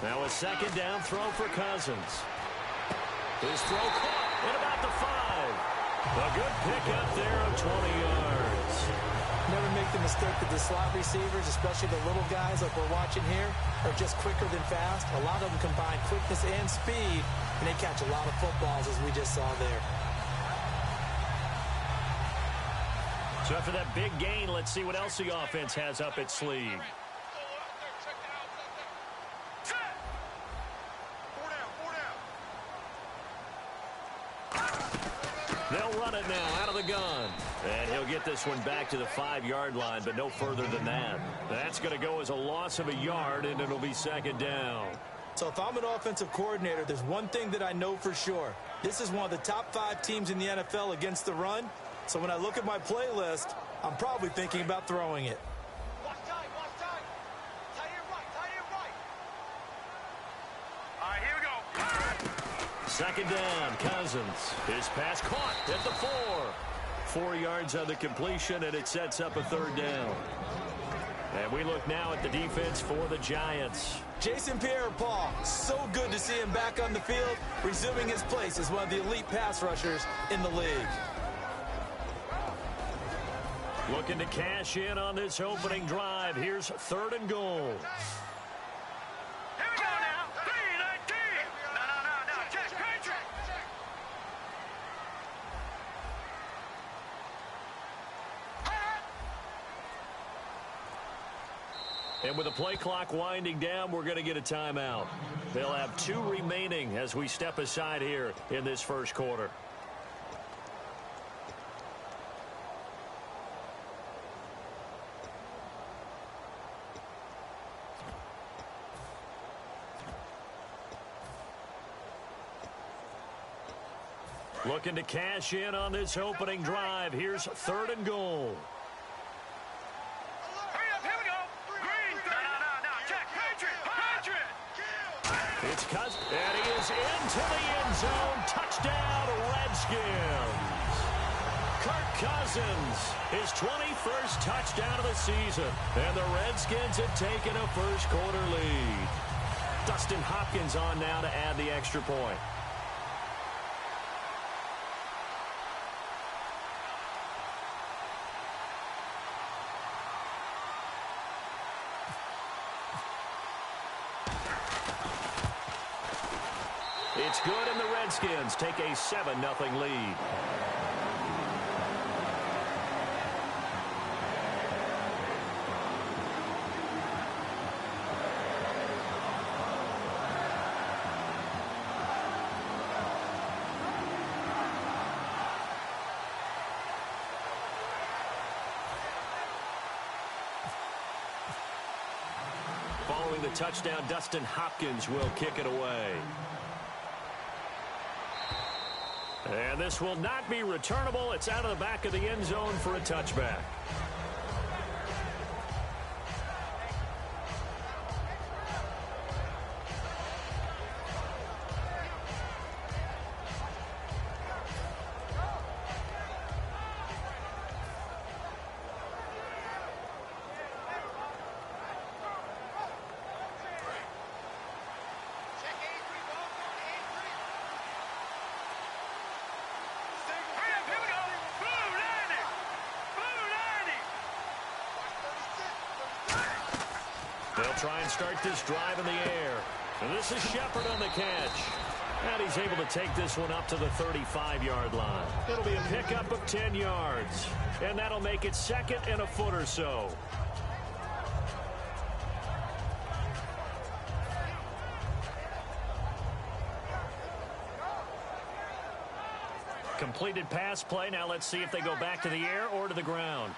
Now a second down throw for Cousins. His throw caught at about the 5. A good pickup there of 20 yards. Never make the mistake that the slot receivers, especially the little guys like we're watching here, are just quicker than fast. A lot of them combine quickness and speed, and they catch a lot of footballs, as we just saw there. So after that big gain, let's see what else the offense has up its sleeve. They'll run it now out of the gun. And he'll get this one back to the 5-yard line, but no further than that. That's going to go as a loss of a yard, and it'll be second down. So if I'm an offensive coordinator, there's one thing that I know for sure. This is one of the top 5 teams in the NFL against the run. So when I look at my playlist, I'm probably thinking about throwing it. Watch time, watch time. Tight end right, tight end right. All right, here we go. Second down, Cousins. His pass caught at the 4. 4 yards on the completion, and it sets up a third down. And we look now at the defense for the Giants. Jason Pierre-Paul, so good to see him back on the field, resuming his place as one of the elite pass rushers in the league. Looking to cash in on this opening drive. Here's 3rd and goal. Here we go now. 3-19. No. Check. And with the play clock winding down, we're going to get a timeout. They'll have 2 remaining as we step aside here in this first quarter. Looking to cash in on this opening drive. Here's 3rd and goal. Hurry up, here we go. Green. No. Check. Patriot. It's Cousins, and he is into the end zone. Touchdown, Redskins. Kirk Cousins, his 21st touchdown of the season. And the Redskins have taken a first quarter lead. Dustin Hopkins on now to add the extra point. It's good, and the Redskins take a 7-0 lead. Following the touchdown, Dustin Hopkins will kick it away. And this will not be returnable. It's out of the back of the end zone for a touchback. They'll try and start this drive in the air. And this is Shepard on the catch. And he's able to take this one up to the 35-yard line. It'll be a pickup of 10 yards. And that'll make it 2nd and a foot or so. Completed pass play. Now let's see if they go back to the air or to the ground.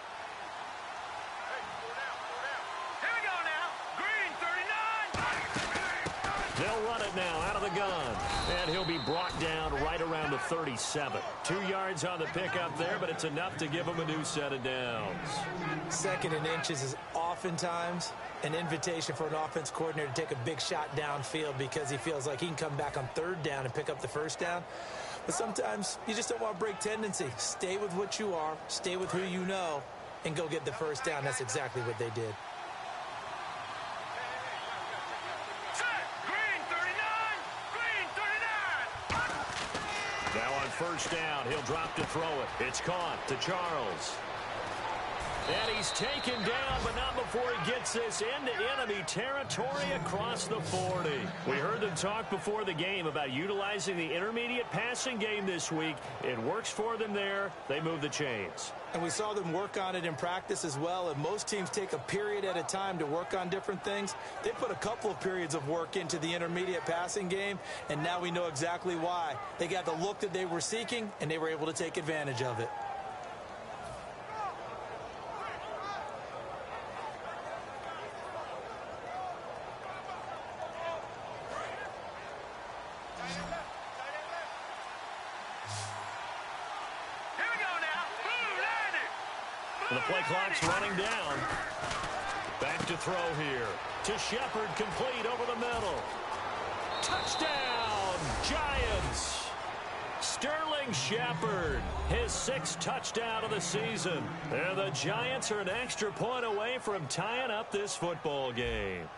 They'll run it now out of the gun. And he'll be brought down right around the 37. 2 yards on the pickup there, but it's enough to give him a new set of downs. 2nd and inches is oftentimes an invitation for an offense coordinator to take a big shot downfield because he feels like he can come back on 3rd down and pick up the 1st down. But sometimes you just don't want to break tendency. Stay with what you are. Stay with who you know. and go get the first down. That's exactly what they did. Green 39! Green 39! Now on first down, he'll drop to throw it. It's caught to Charles. And he's taken down, but not before he gets this into enemy territory across the 40. We heard them talk before the game about utilizing the intermediate passing game this week. It works for them there. They move the chains. And we saw them work on it in practice as well. And most teams take a period at a time to work on different things. They put a couple of periods of work into the intermediate passing game, and now we know exactly why. They got the look that they were seeking, and they were able to take advantage of it. The play clock's running down. Back to throw here. To Shepard, complete over the middle. Touchdown, Giants! Sterling Shepard, his 6th touchdown of the season. And the Giants are an extra point away from tying up this football game.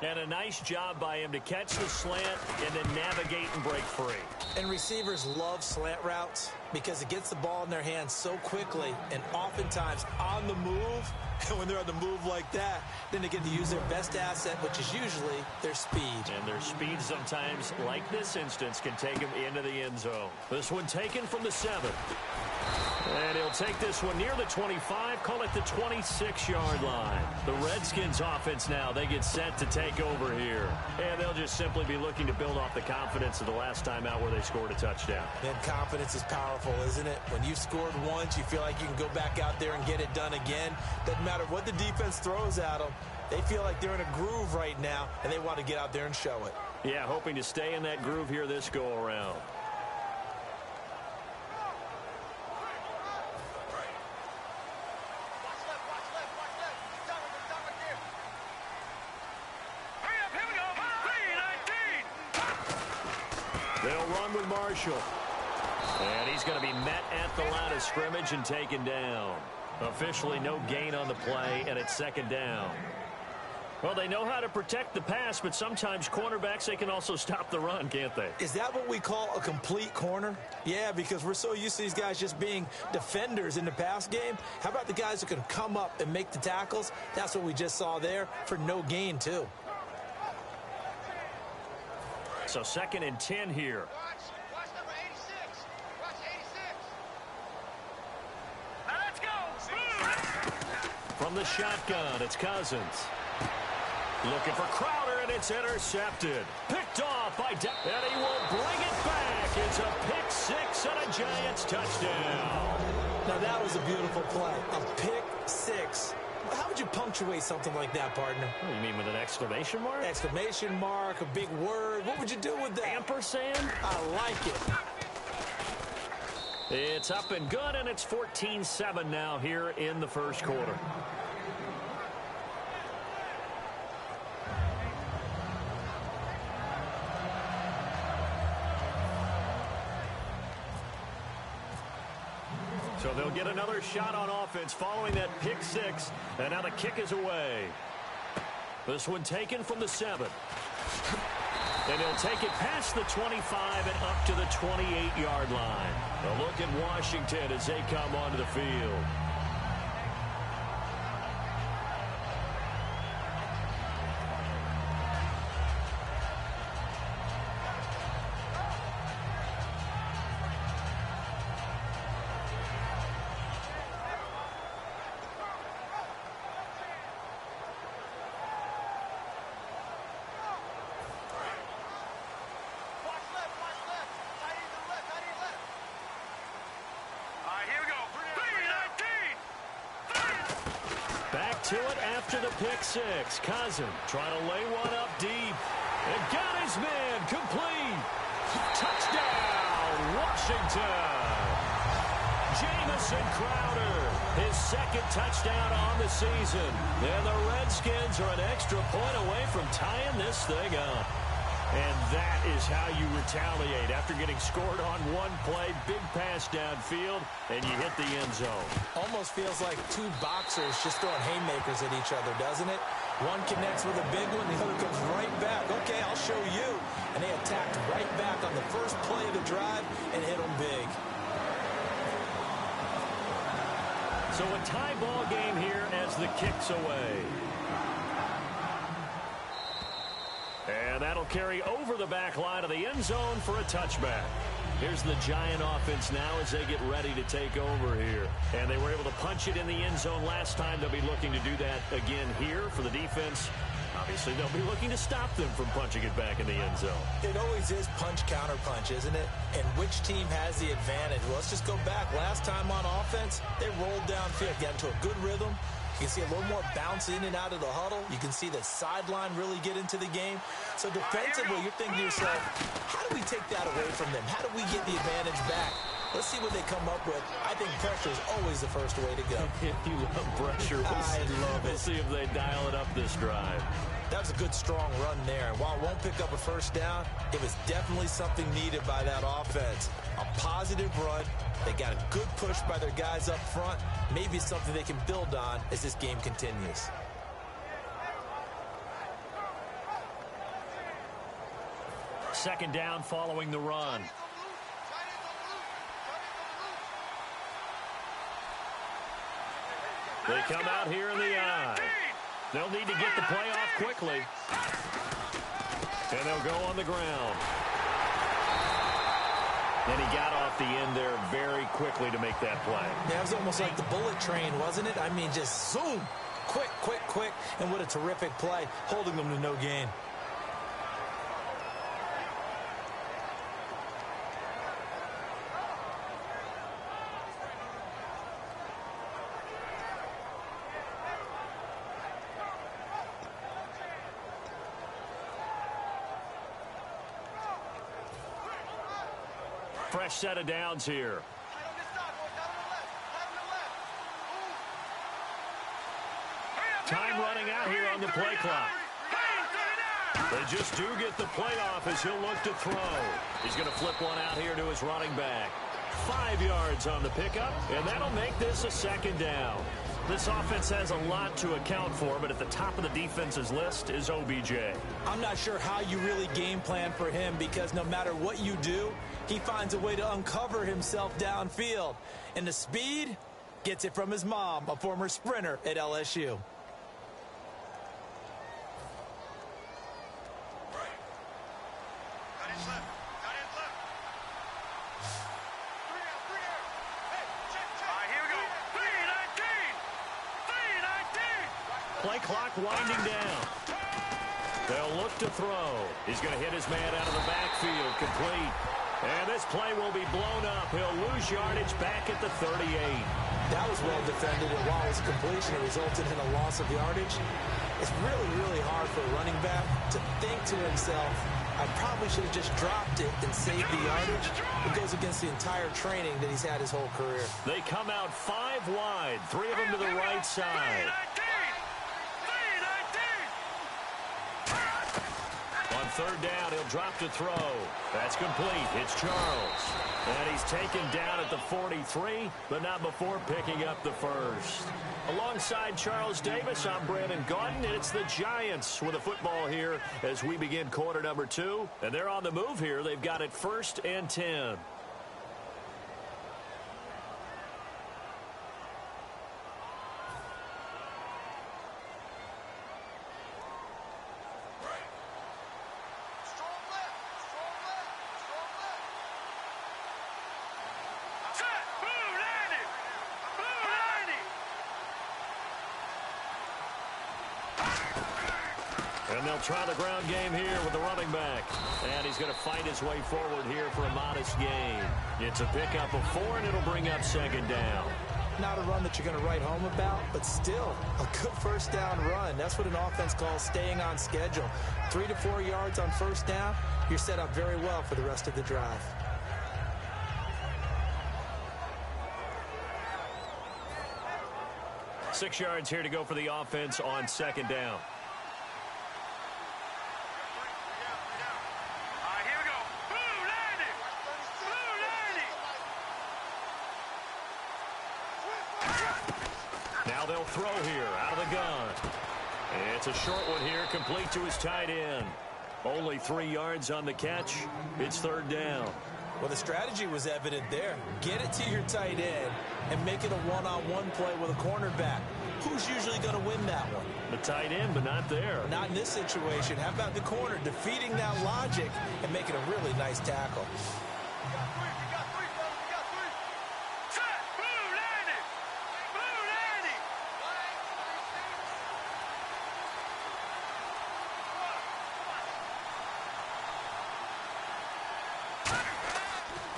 And a nice job by him to catch the slant and then navigate and break free. And receivers love slant routes because it gets the ball in their hands so quickly and oftentimes on the move. And when they're on the move like that, then they get to use their best asset, which is usually their speed. And their speed sometimes, like this instance, can take them into the end zone. This one taken from the 7. And he'll take this one near the 25, call it the 26-yard line. The Redskins offense now, they get set to take over here. And they'll just simply be looking to build off the confidence of the last time out where they scored a touchdown. And confidence is powerful, isn't it? When you've scored once, you feel like you can go back out there and get it done again. Doesn't matter what the defense throws at them. They feel like they're in a groove right now, and they want to get out there and show it. Yeah, hoping to stay in that groove here this go-around. They'll run with Marshall. And he's going to be met at the line of scrimmage and taken down. Officially no gain on the play, and it's 2nd down. Well, they know how to protect the pass, but sometimes cornerbacks, they can also stop the run, can't they? Is that what we call a complete corner? Yeah, because we're so used to these guys just being defenders in the pass game. How about the guys who can come up and make the tackles? That's what we just saw there for no gain, too. So 2nd and 10 here. Watch number 86. Watch 86. Now let's go. From the shotgun, it's Cousins. Looking for Crowder, and it's intercepted. Picked off by and he will bring it back. It's a pick 6 and a Giants touchdown. Now that was a beautiful play. A pick 6. How would you punctuate something like that, partner? What do you mean, with an exclamation mark? Exclamation mark, a big word. What would you do with that? Ampersand? I like it. It's up and good, and it's 14-7 now here in the first quarter. So they'll get another shot on offense following that pick 6, and now the kick is away. This one taken from the 7. And he'll take it past the 25 and up to the 28-yard line. A look at Washington as they come onto the field. To it after the pick 6. Cousins trying to lay one up deep. And got his man complete. Touchdown, Washington. Jamison Crowder, his 2nd touchdown on the season. And the Redskins are an extra point away from tying this thing up. And that is how you retaliate. After getting scored on one play, big pass downfield, and you hit the end zone. Almost feels like two boxers just throwing haymakers at each other, doesn't it? One connects with a big one, the other comes right back. Okay, I'll show you. And they attacked right back on the first play of the drive and hit them big. So a tie ball game here as the kick's away. And that'll carry over the back line of the end zone for a touchback. Here's the Giant offense now as they get ready to take over here. And they were able to punch it in the end zone last time. They'll be looking to do that again here for the defense. Obviously, they'll be looking to stop them from punching it back in the end zone. It always is punch-counter-punch, isn't it? And which team has the advantage? Well, let's just go back. Last time on offense, they rolled downfield, got into a good rhythm. You can see a little more bounce in and out of the huddle. You can see the sideline really get into the game. So defensively, you're thinking to yourself, how do we take that away from them? How do we get the advantage back? Let's see what they come up with. I think pressure is always the first way to go. You love pressure. I love it. We'll see if they dial it up this drive. That was a good, strong run there. And while it won't pick up a first down, it was definitely something needed by that offense. A positive run. They got a good push by their guys up front. Maybe it's something they can build on as this game continues. Second down following the run. They come out here in the eye. They'll need to get the play off quickly. And they'll go on the ground. And he got off the end there very quickly to make that play. Yeah, it was almost like the bullet train, wasn't it? I mean, just zoom. Quick, quick, quick. And what a terrific play, holding them to no gain. Fresh set of downs here. Time running out here on the play clock. They just do get the play off as he'll look to throw. He's going to flip one out here to his running back. 5 yards on the pickup, and that'll make this a second down. This offense has a lot to account for, but at the top of the defense's list is OBJ. I'm not sure how you really game plan for him because no matter what you do, he finds a way to uncover himself downfield. And the speed gets it from his mom, a former sprinter at LSU. Play clock winding down. They'll look to throw. He's going to hit his man out of the backfield, complete. And this play will be blown up. He'll lose yardage back at the 38. That was well defended, and while it was a completion, it resulted in a loss of yardage. It's really, really hard for a running back to think to himself, I probably should have just dropped it and saved the yardage. It goes against the entire training that he's had his whole career. They come out 5 wide, 3 of them to the right side. On third down, he'll drop to throw. That's complete. It's Charles. And he's taken down at the 43, but not before picking up the first. Alongside Charles Davis, I'm Brandon Gaudin. It's the Giants with a football here as we begin quarter number 2. And they're on the move here. They've got it 1st and 10. And they'll try the ground game here with the running back. And he's going to fight his way forward here for a modest gain. It's a pickup of 4, and it'll bring up second down. Not a run that you're going to write home about, but still a good first down run. That's what an offense calls staying on schedule. 3 to 4 yards on first down, you're set up very well for the rest of the drive. Six yards here to go for the offense on second down. throw here out of the gun. It's a short one here, complete to his tight end. Only 3 yards on the catch. It's third down. Well, the strategy was evident there. Get it to your tight end and make it a one-on-one play with a cornerback. Who's usually going to win that one? The tight end, but not there. Not in this situation. How about the corner defeating that logic and making a really nice tackle?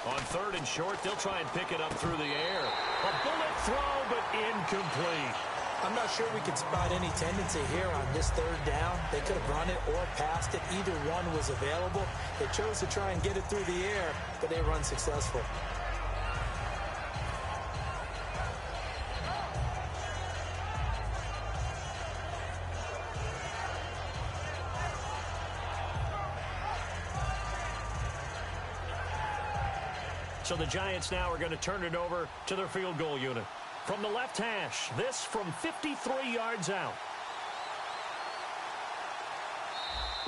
On third and short, they'll try and pick it up through the air. A bullet throw, but incomplete. I'm not sure we could spot any tendency here on this third down. They could have run it or passed it. Either one was available. They chose to try and get it through the air, but they run successful. So the Giants now are going to turn it over to their field goal unit. From the left hash, this from 53 yards out.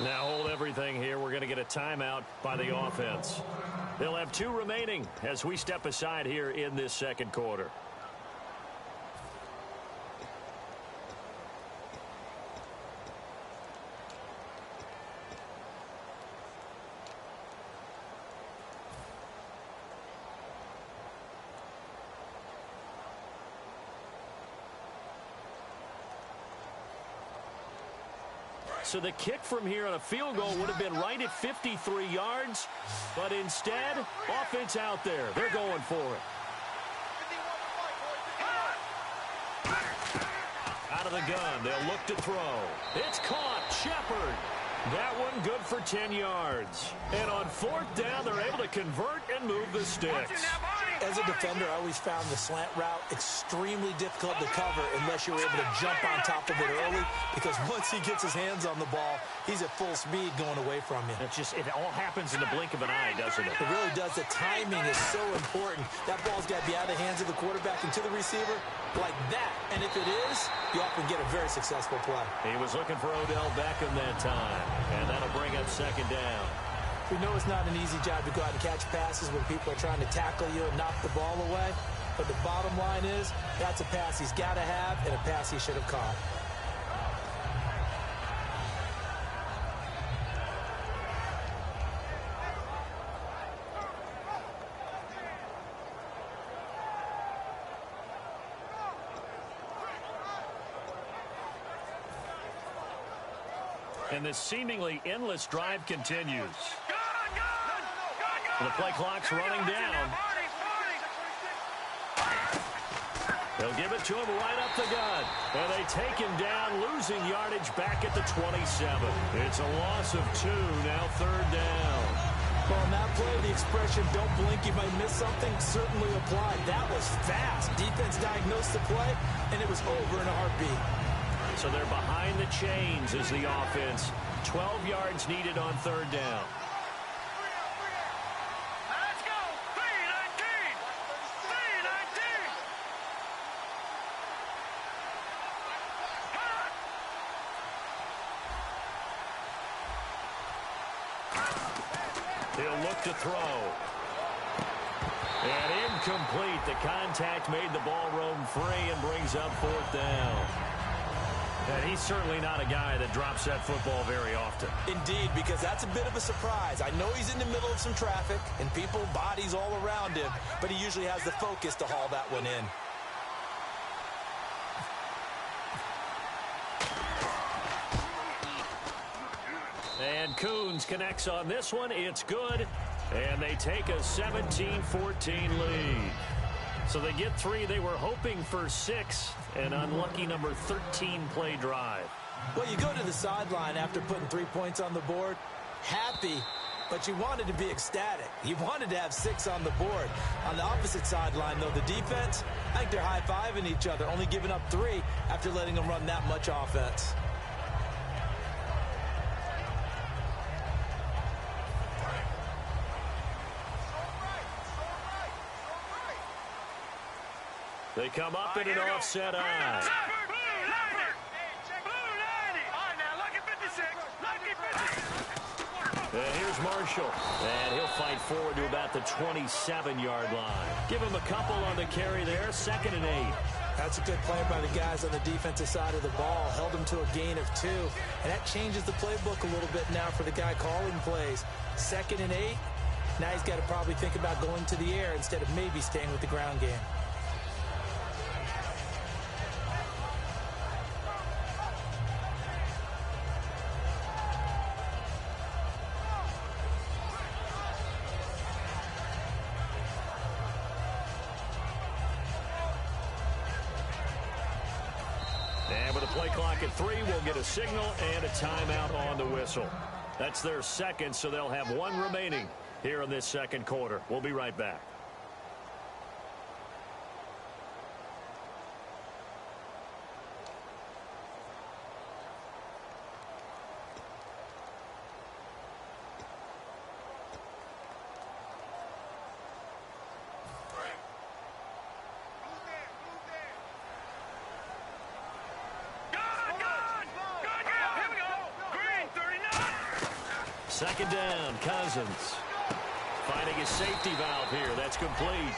Now hold everything here. We're going to get a timeout by the offense. They'll have 2 remaining as we step aside here in this second quarter. So the kick from here on a field goal would have been right at 53 yards. But instead, offense out there. They're going for it. Out of the gun, they'll look to throw. It's caught. Shepard. That one good for 10 yards. And on fourth down, they're able to convert and move the sticks. As a defender, I always found the slant route extremely difficult to cover unless you're able to jump on top of it early, because once he gets his hands on the ball, he's at full speed going away from you. It all happens in the blink of an eye, doesn't it? It really does. The timing is so important. That ball's got to be out of the hands of the quarterback and to the receiver like that. And if it is, you often get a very successful play. He was looking for Odell Beckham that time, and that'll bring up second down. We know it's not an easy job to go out and catch passes when people are trying to tackle you and knock the ball away. But the bottom line is, that's a pass he's got to have and a pass he should have caught. And this seemingly endless drive continues. The play clock's running down. They'll give it to him right up the gut. And they take him down, losing yardage back at the 27. It's a loss of 2, now third down. Well, in that play, the expression, don't blink, you might miss something, certainly applied. That was fast. Defense diagnosed the play, and it was over in a heartbeat. So they're behind the chains as the offense. 12 yards needed on third down. Let's go. 3-19. 3-19. He'll look to throw. And incomplete. The contact made the ball roam free and brings up fourth down. And he's certainly not a guy that drops that football very often. Indeed, because that's a bit of a surprise. I know he's in the middle of some traffic and people, bodies all around him, but he usually has the focus to haul that one in. And Coons connects on this one. It's good. And they take a 17-14 lead. So they get 3. They were hoping for 6. An unlucky number 13 play drive. Well, you go to the sideline after putting 3 points on the board, happy, but you wanted to be ecstatic. You wanted to have 6 on the board. On the opposite sideline, though, the defense, I think they're high-fiving each other, only giving up 3 after letting them run that much offense. They come up in an offset eye. And here's Marshall. And he'll fight forward to about the 27-yard line. Give him a couple on the carry there. 2nd and 8. That's a good play by the guys on the defensive side of the ball. Held him to a gain of 2. And that changes the playbook a little bit now for the guy calling plays. 2nd and 8. Now he's got to probably think about going to the air instead of maybe staying with the ground game. And with a play clock at 3, we'll get a signal and a timeout on the whistle. That's their second, so they'll have 1 remaining here in this 2nd quarter. We'll be right back. Second down, Cousins. Finding a safety valve here. That's complete.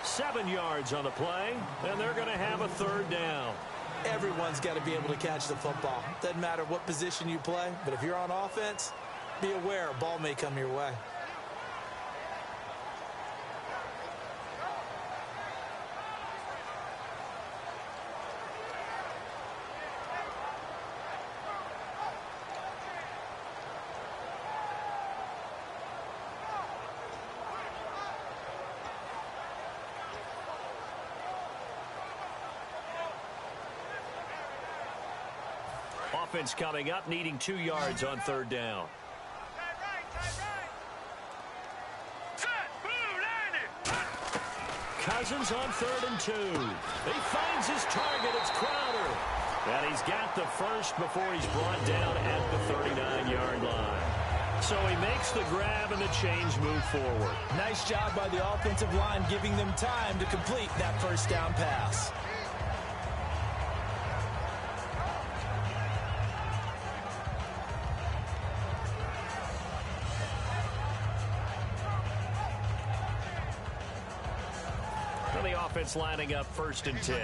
7 yards on the play, and they're going to have a 3rd down. Everyone's got to be able to catch the football. Doesn't matter what position you play, but if you're on offense, be aware a ball may come your way. Offense coming up, needing 2 yards on 3rd down. Cousins on 3rd and 2. He finds his target. It's Crowder. And he's got the first before he's brought down at the 39-yard line. So he makes the grab and the change move forward. Nice job by the offensive line giving them time to complete that 1st down pass. The offense lining up 1st and 10. All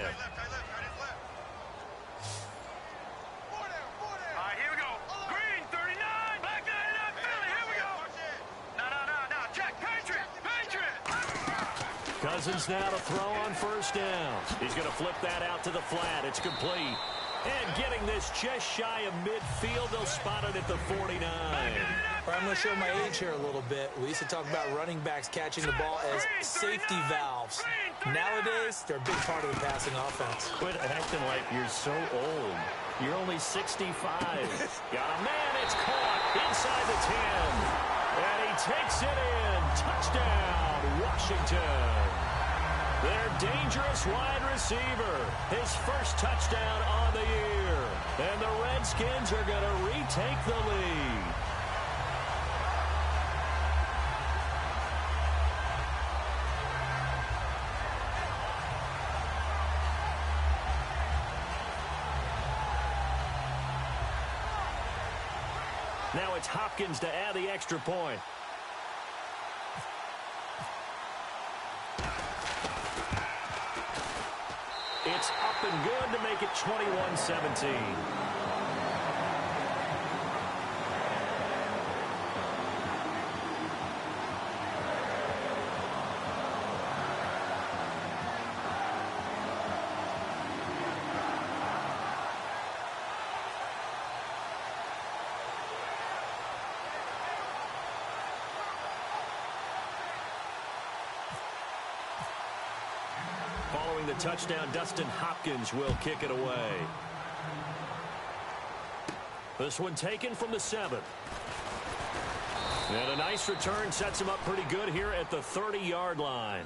right, here we go. Green, 39. Back to Philly. Here we go. No. Check. Patriot. Cousins now to throw on 1st down. He's going to flip that out to the flat. It's complete. And getting this just shy of midfield, they'll spot it at the 49. I'm going to show my age here a little bit. We used to talk about running backs catching the ball as safety valves. Nowadays, they're a big part of the passing offense. Quit acting like you're so old. You're only 65. Got a man. It's caught inside the 10. And he takes it in. Touchdown, Washington. Their dangerous wide receiver. His first touchdown on the year. And the Redskins are going to retake the lead. Now it's Hopkins to add the extra point. It's up and good to make it 21-17. Following the touchdown, Dustin Hopkins will kick it away. This one taken from the 7. And a nice return sets him up pretty good here at the 30-yard line.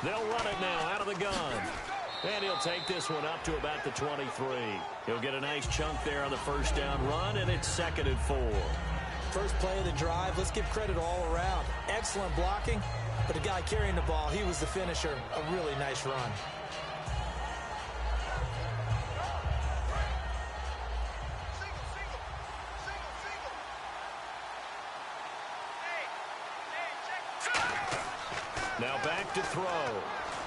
They'll run it now out of the gun. And he'll take this one up to about the 23. He'll get a nice chunk there on the first down run, and it's 2nd and 4. First play of the drive, let's give credit all around. Excellent blocking, but the guy carrying the ball, he was the finisher. A really nice run. Now back to throw.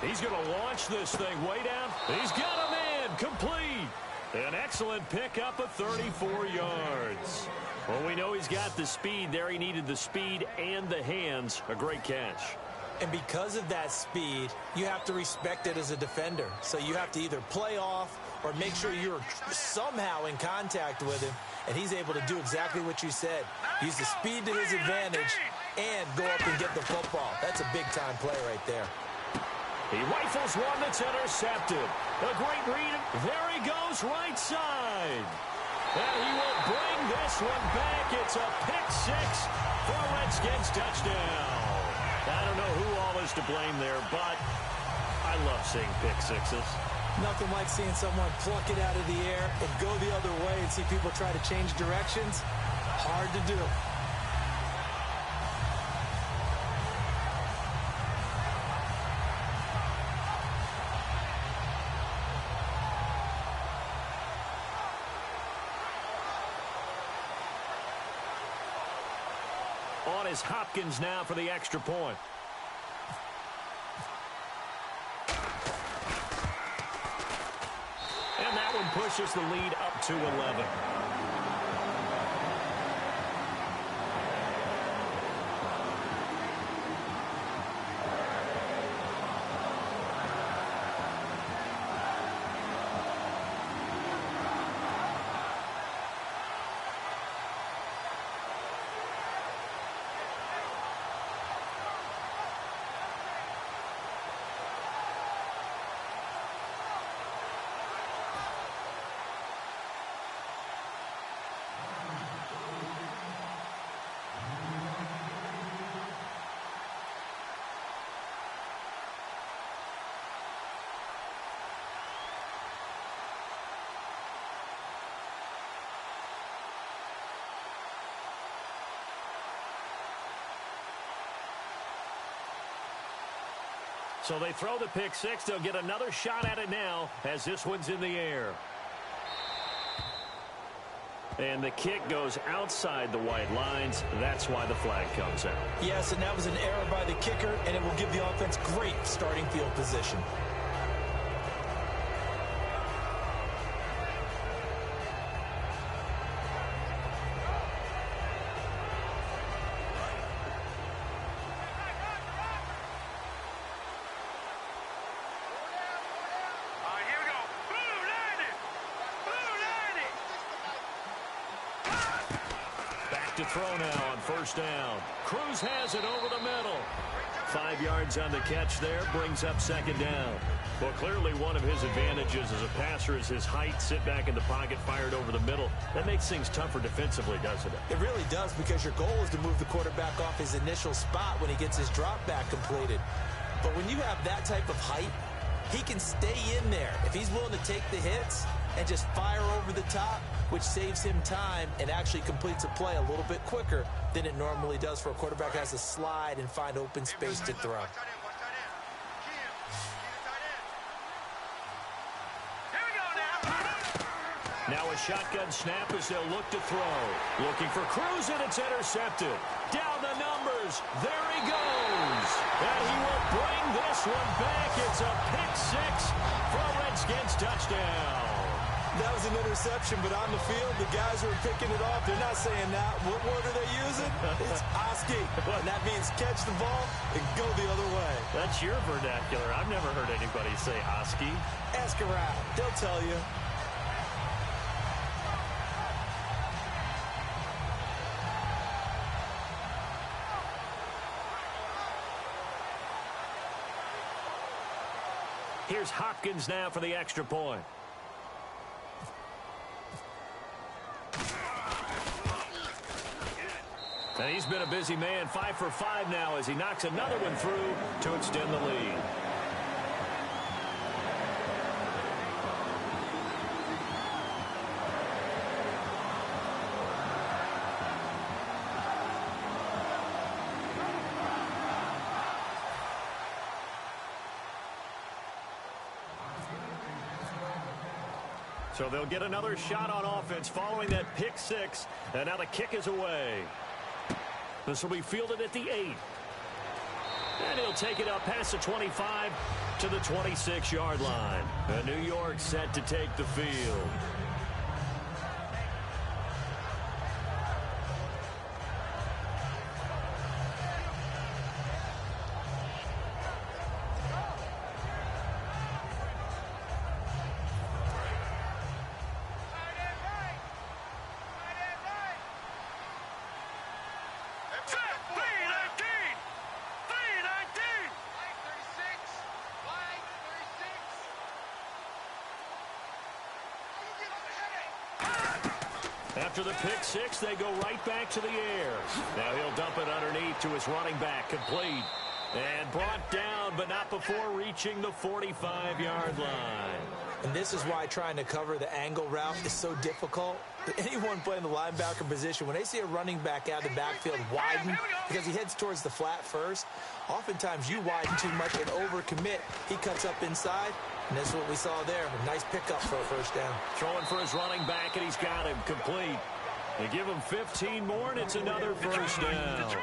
He's going to launch this thing way down. He's got him in. Complete. An excellent pickup of 34 yards. Well, we know he's got the speed there. He needed the speed and the hands. A great catch. And because of that speed, you have to respect it as a defender. So you have to either play off or make sure you're somehow in contact with him. And he's able to do exactly what you said. Use the speed to his advantage and go up and get the football. That's a big-time play right there. He rifles one that's intercepted. A great read. There he goes, right side. And he will bring this one back. It's a pick six for a Redskins touchdown. I don't know who all is to blame there, but I love seeing pick sixes. Nothing like seeing someone pluck it out of the air and go the other way and see people try to change directions. Hard to do. On is Hopkins now for the extra point. And that one pushes the lead up to 11. So they throw the pick six. They'll get another shot at it now as this one's in the air. And the kick goes outside the white lines. That's why the flag comes out. Yes, and that was an error by the kicker, and it will give the offense great starting field position. To throw now on first down. Cruz has it over the middle. 5 yards on the catch there, brings up second down. Well, clearly one of his advantages as a passer is his height. Sit back in the pocket, fired over the middle. That makes things tougher defensively, doesn't it? It really does, because your goal is to move the quarterback off his initial spot when he gets his drop back completed. But when you have that type of height, he can stay in there. If he's willing to take the hits and just fire over the top, which saves him time and actually completes a play a little bit quicker than it normally does for a quarterback who has to slide and find open space to throw. Now a shotgun snap as they'll look to throw. Looking for Cruz, and it's intercepted. Down the numbers. There he goes. And he will bring this one back. It's a pick six for a Redskins touchdown. That was an interception, but on the field, the guys who are picking it off, they're not saying that. What word are they using? It's Oski. And that means catch the ball and go the other way. That's your vernacular. I've never heard anybody say Oski. Ask around. They'll tell you. Here's Hopkins now for the extra point. And he's been a busy man, 5 for 5 now as he knocks another one through to extend the lead. So they'll get another shot on offense following that pick six. And now the kick is away. This will be fielded at the 8. And he'll take it up past the 25 to the 26-yard line. And New York set to take the field. After the pick six, they go right back to the air. Now he'll dump it underneath to his running back, complete. And brought down, but not before reaching the 45-yard line. And this is why trying to cover the angle route is so difficult. Anyone playing the linebacker position, when they see a running back out of the backfield widen, because he heads towards the flat first, oftentimes you widen too much and overcommit. He cuts up inside, and that's what we saw there. A nice pickup for a first down. Throwing for his running back, and he's got him complete. They give him 15 more, and it's another first down.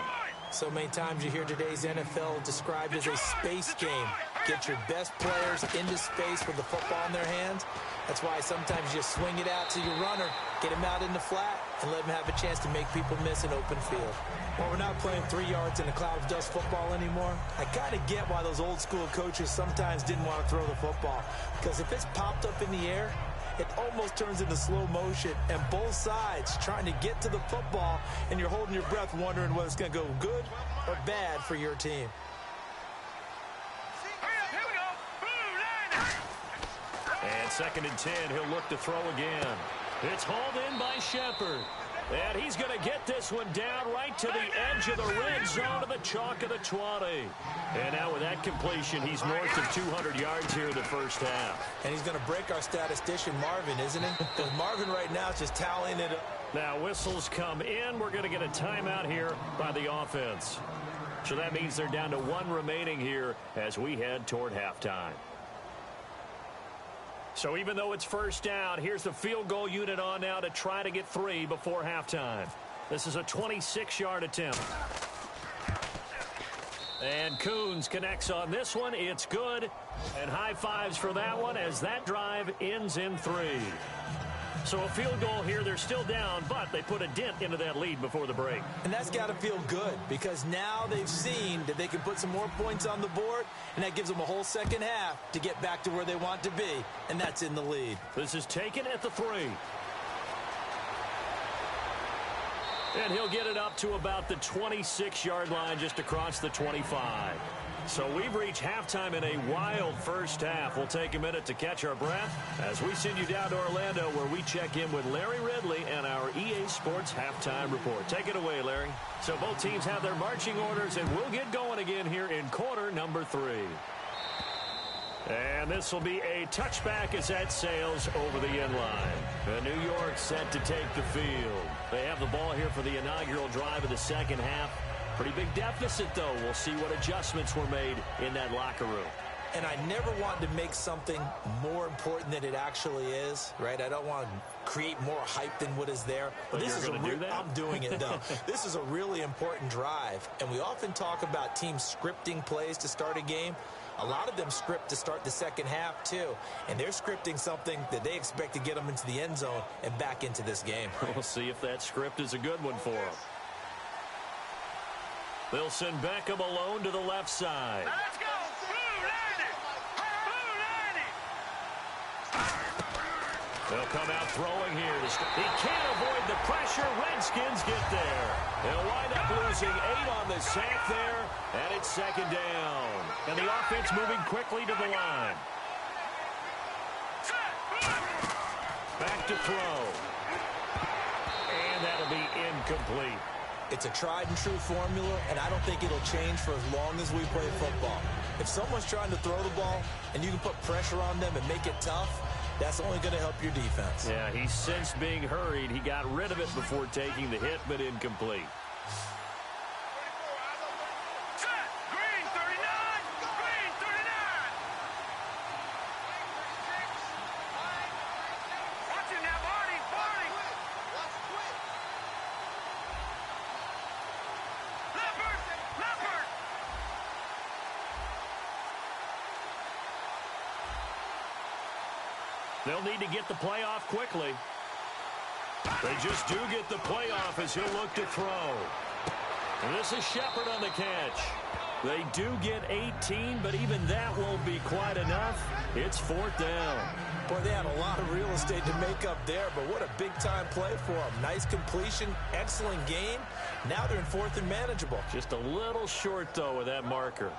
So many times you hear today's NFL described as a space game. Get your best players into space with the football in their hands. That's why sometimes you just swing it out to your runner, get him out in the flat, and let him have a chance to make people miss an open field. Well, we're not playing 3 yards in a cloud of dust football anymore. I kind of get why those old school coaches sometimes didn't want to throw the football. Because if it's popped up in the air, it almost turns into slow motion, and both sides trying to get to the football, and you're holding your breath wondering whether it's going to go good or bad for your team. And 2nd and 10, he'll look to throw again. It's hauled in by Shepard. And he's going to get this one down right to the edge of the red zone of the chalk of the 20. And now with that completion, he's north of 200 yards here in the first half. And he's going to break our statistician Marvin, isn't he? Because Marvin right now is just tallying it up. Now whistles come in. We're going to get a timeout here by the offense. So that means they're down to 1 remaining here as we head toward halftime. So even though it's first down, here's the field goal unit on now to try to get 3 before halftime. This is a 26-yard attempt. And Coons connects on this one. It's good. And high fives for that one as that drive ends in 3. So a field goal here. They're still down, but they put a dent into that lead before the break. And that's got to feel good because now they've seen that they can put some more points on the board, and that gives them a whole second half to get back to where they want to be, and that's in the lead. This is taken at the 3. And he'll get it up to about the 26-yard line just across the 25. So we've reached halftime in a wild first half. We'll take a minute to catch our breath as we send you down to Orlando where we check in with Larry Ridley and our EA Sports Halftime Report. Take it away, Larry. So both teams have their marching orders, and we'll get going again here in quarter number 3. And this will be a touchback as that sails over the end line. New York set to take the field. They have the ball here for the inaugural drive of the second half. Pretty big deficit, though. We'll see what adjustments were made in that locker room. And I never want to make something more important than it actually is, right? I don't want to create more hype than what is there. But this is going to do that? I'm doing it, though. This is a really important drive, and we often talk about teams scripting plays to start a game. A lot of them script to start the second half, too. And they're scripting something that they expect to get them into the end zone and back into this game. We'll see if that script is a good one for them. They'll send Beckham alone to the left side. Let's go! Blue 90! They'll come out throwing here. He can't avoid the pressure. Redskins get there. They'll wind up losing 8 on the sack there, and it's second down. And the offense moving quickly to the line. Back to throw. And that'll be incomplete. It's a tried-and-true formula, and I don't think it'll change for as long as we play football. If someone's trying to throw the ball and you can put pressure on them and make it tough, that's only going to help your defense. Yeah, he sensed being hurried. He got rid of it before taking the hit, but incomplete. Green 39! Green 39! They'll need to get the play off quickly. They just do get the play off as he'll look to throw. And this is Shepard on the catch. They do get 18, but even that won't be quite enough. It's 4th down. Boy, they had a lot of real estate to make up there, but what a big-time play for them. Nice completion, excellent game. Now they're in 4th and manageable. Just a little short, though, with that marker.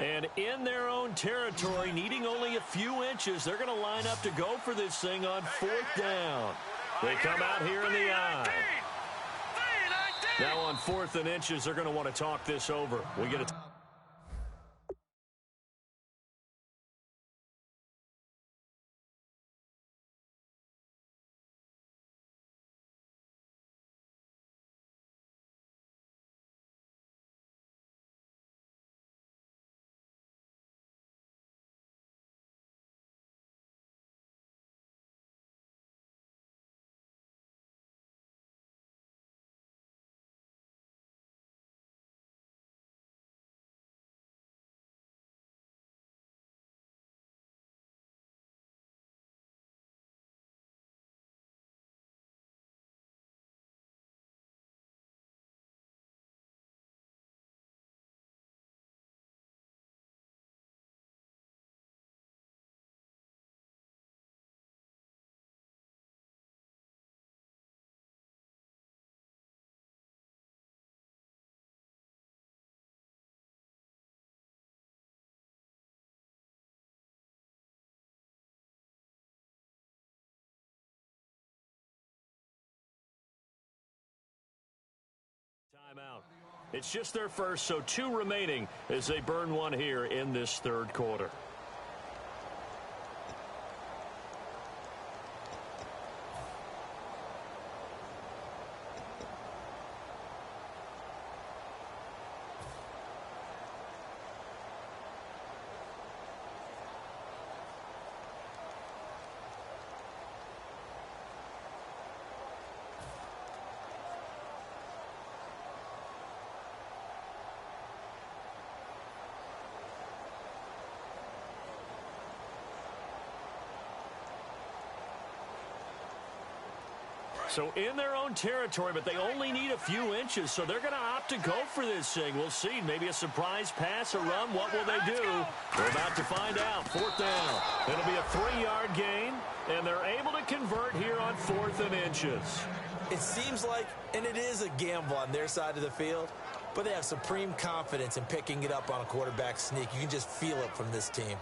And in their own territory, needing only a few inches, they're going to line up to go for this thing on 4th down. They come out here in the I. Now on 4th and inches, they're going to want to talk this over. We get a timeout. It's just their first, so 2 remaining as they burn one here in this 3rd quarter. So in their own territory, but they only need a few inches, so they're going to opt to go for this thing. We'll see. Maybe a surprise pass, a run. What will they do? We're about to find out. 4th down. It'll be a 3-yard gain, and they're able to convert here on 4th and inches. It seems like, and it is a gamble on their side of the field, but they have supreme confidence in picking it up on a quarterback sneak. You can just feel it from this team.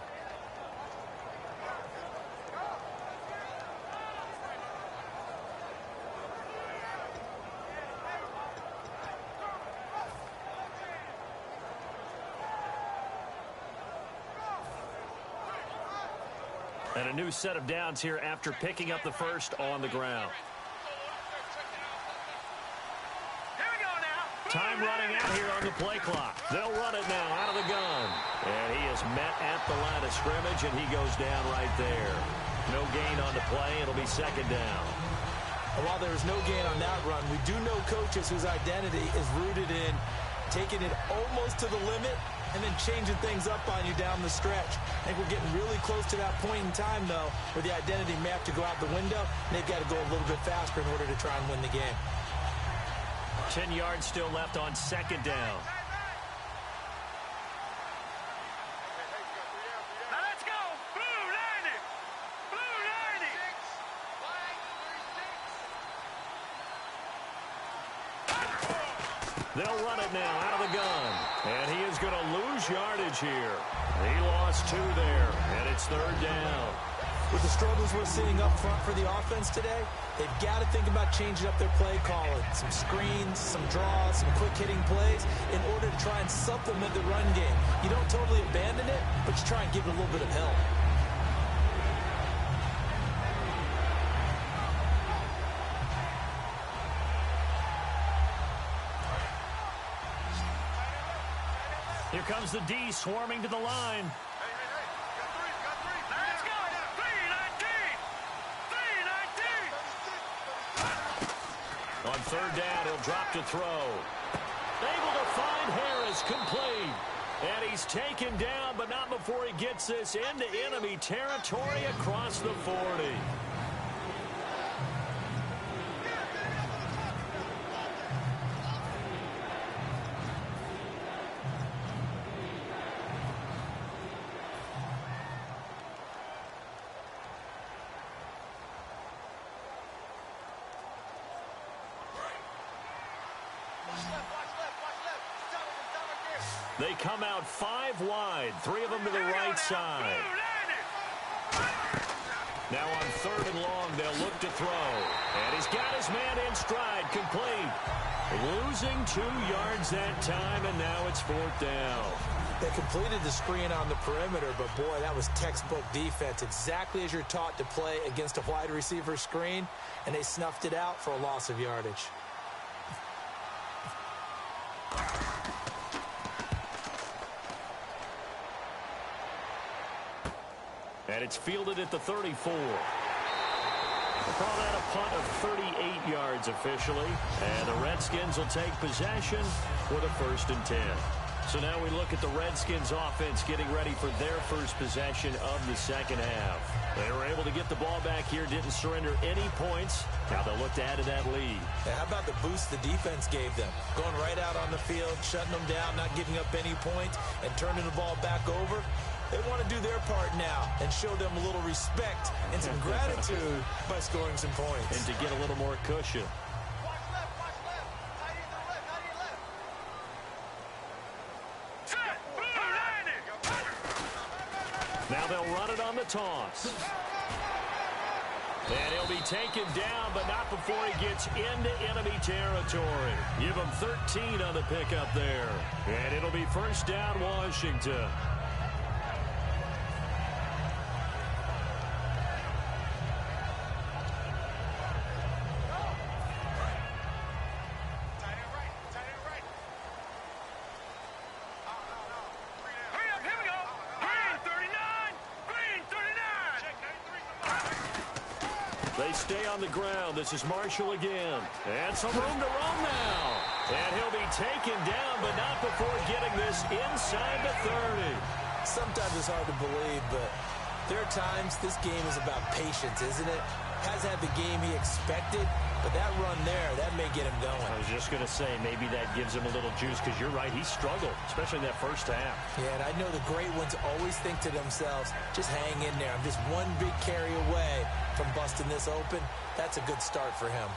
And a new set of downs here after picking up the first on the ground. Time running out here on the play clock. They'll run it now out of the gun. And he is met at the line of scrimmage, and he goes down right there. No gain on the play. It'll be 2nd down. And while there is no gain on that run, we do know coaches whose identity is rooted in taking it almost to the limit and then changing things up on you down the stretch. I think we're getting really close to that point in time, though, where the identity may have to go out the window, and they've got to go a little bit faster in order to try and win the game. 10 yards still left on 2nd down. They'll run it now out of the gun. And he is going to lose yardage here. He lost 2 there, and it's 3rd down. With the struggles we're seeing up front for the offense today, they've got to think about changing up their play calling. Some screens, some draws, some quick-hitting plays in order to try and supplement the run game. You don't totally abandon it, but you try and give it a little bit of help. Here comes the D swarming to the line. Let's go. 3-19. 3-19. On 3rd down, he'll drop to throw. Able to find Harris, complete. And he's taken down, but not before he gets this into enemy territory across the 40. They come out 5 wide, 3 of them to the right side. Now on 3rd and long, they'll look to throw. And he's got his man in stride, complete. Losing 2 yards that time, and now it's 4th down. They completed the screen on the perimeter, but boy, that was textbook defense. Exactly as you're taught to play against a wide receiver screen, and they snuffed it out for a loss of yardage. And it's fielded at the 34. We'll call that a punt of 38 yards officially. And the Redskins will take possession with a 1st and 10. So now we look at the Redskins offense getting ready for their first possession of the 2nd half. They were able to get the ball back here, didn't surrender any points. Now they'll look to add to that lead. Yeah, how about the boost the defense gave them? Going right out on the field, shutting them down, not giving up any points, and turning the ball back over. They want to do their part now and show them a little respect and some gratitude by scoring some points. And to get a little more cushion. Watch left. Tight end to the left. Set. Now they'll run it on the toss. And he'll be taken down, but not before he gets into enemy territory. Give him 13 on the pickup there. And it'll be 1st down, Washington. They stay on the ground. This is Marshall again. And some room to roam now. And he'll be taken down, but not before getting this inside the 30. Sometimes it's hard to believe, but there are times this game is about patience, isn't it? Has had the game he expected, but that run there, that may get him going. I was just going to say, maybe that gives him a little juice, because you're right, he struggled, especially in that 1st half. Yeah, and I know the great ones always think to themselves, just hang in there. I'm just one big carry away from busting this open. That's a good start for him.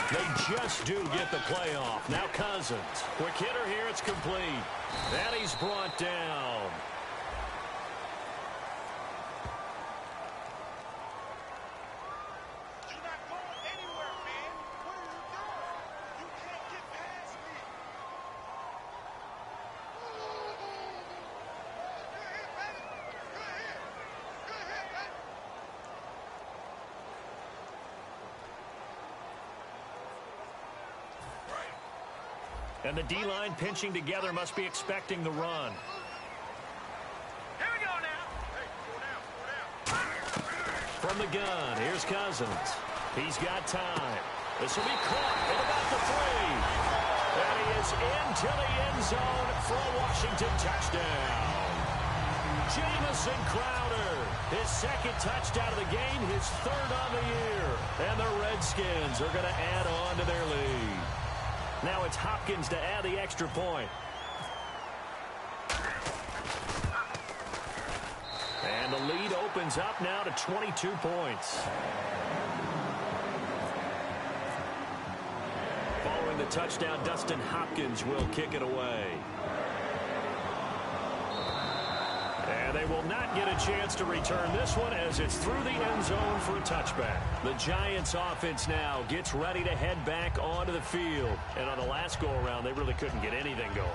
They just do get the play off. Now Cousins. Quick hitter here. It's complete. And he's brought down. You're not going anywhere, man. What are you doing? You can't get past me. Good hit, baby. Good hit, baby. And the D-line pinching together must be expecting the run. Here we go now. Hey, go down. From the gun, here's Cousins. He's got time. This will be caught at about the 3. And he is into the end zone for a Washington touchdown. Jamison Crowder, his 2nd touchdown of the game, his 3rd on the year. And the Redskins are going to add on to their lead. Now it's Hopkins to add the extra point. things up now to 22 points. Following the touchdown, Dustin Hopkins will kick it away. And they will not get a chance to return this one as it's through the end zone for a touchback. The Giants offense now gets ready to head back onto the field. And on the last go-around, they really couldn't get anything going.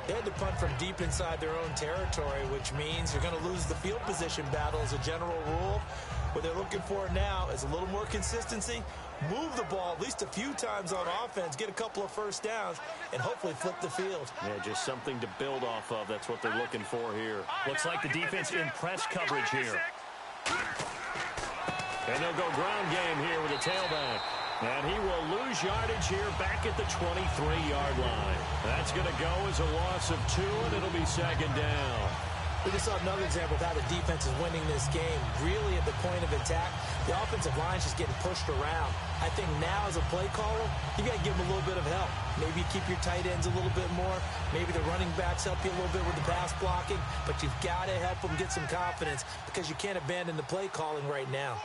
They had to punt from deep inside their own territory, which means you're going to lose the field position battle as a general rule. What they're looking for now is a little more consistency, move the ball at least a few times on offense, get a couple of first downs, and hopefully flip the field. Yeah, just something to build off of. That's what they're looking for here. Looks like the defense in press coverage here. And they'll go ground game here with a tailback. And he will lose yardage here back at the 23-yard line. That's going to go as a loss of 2, and it'll be second down. We just saw another example of how the defense is winning this game. Really at the point of attack, the offensive line's just getting pushed around. I think now as a play caller, you got to give them a little bit of help. Maybe keep your tight ends a little bit more. Maybe the running backs help you a little bit with the pass blocking. But you've got to help them get some confidence because you can't abandon the play calling right now.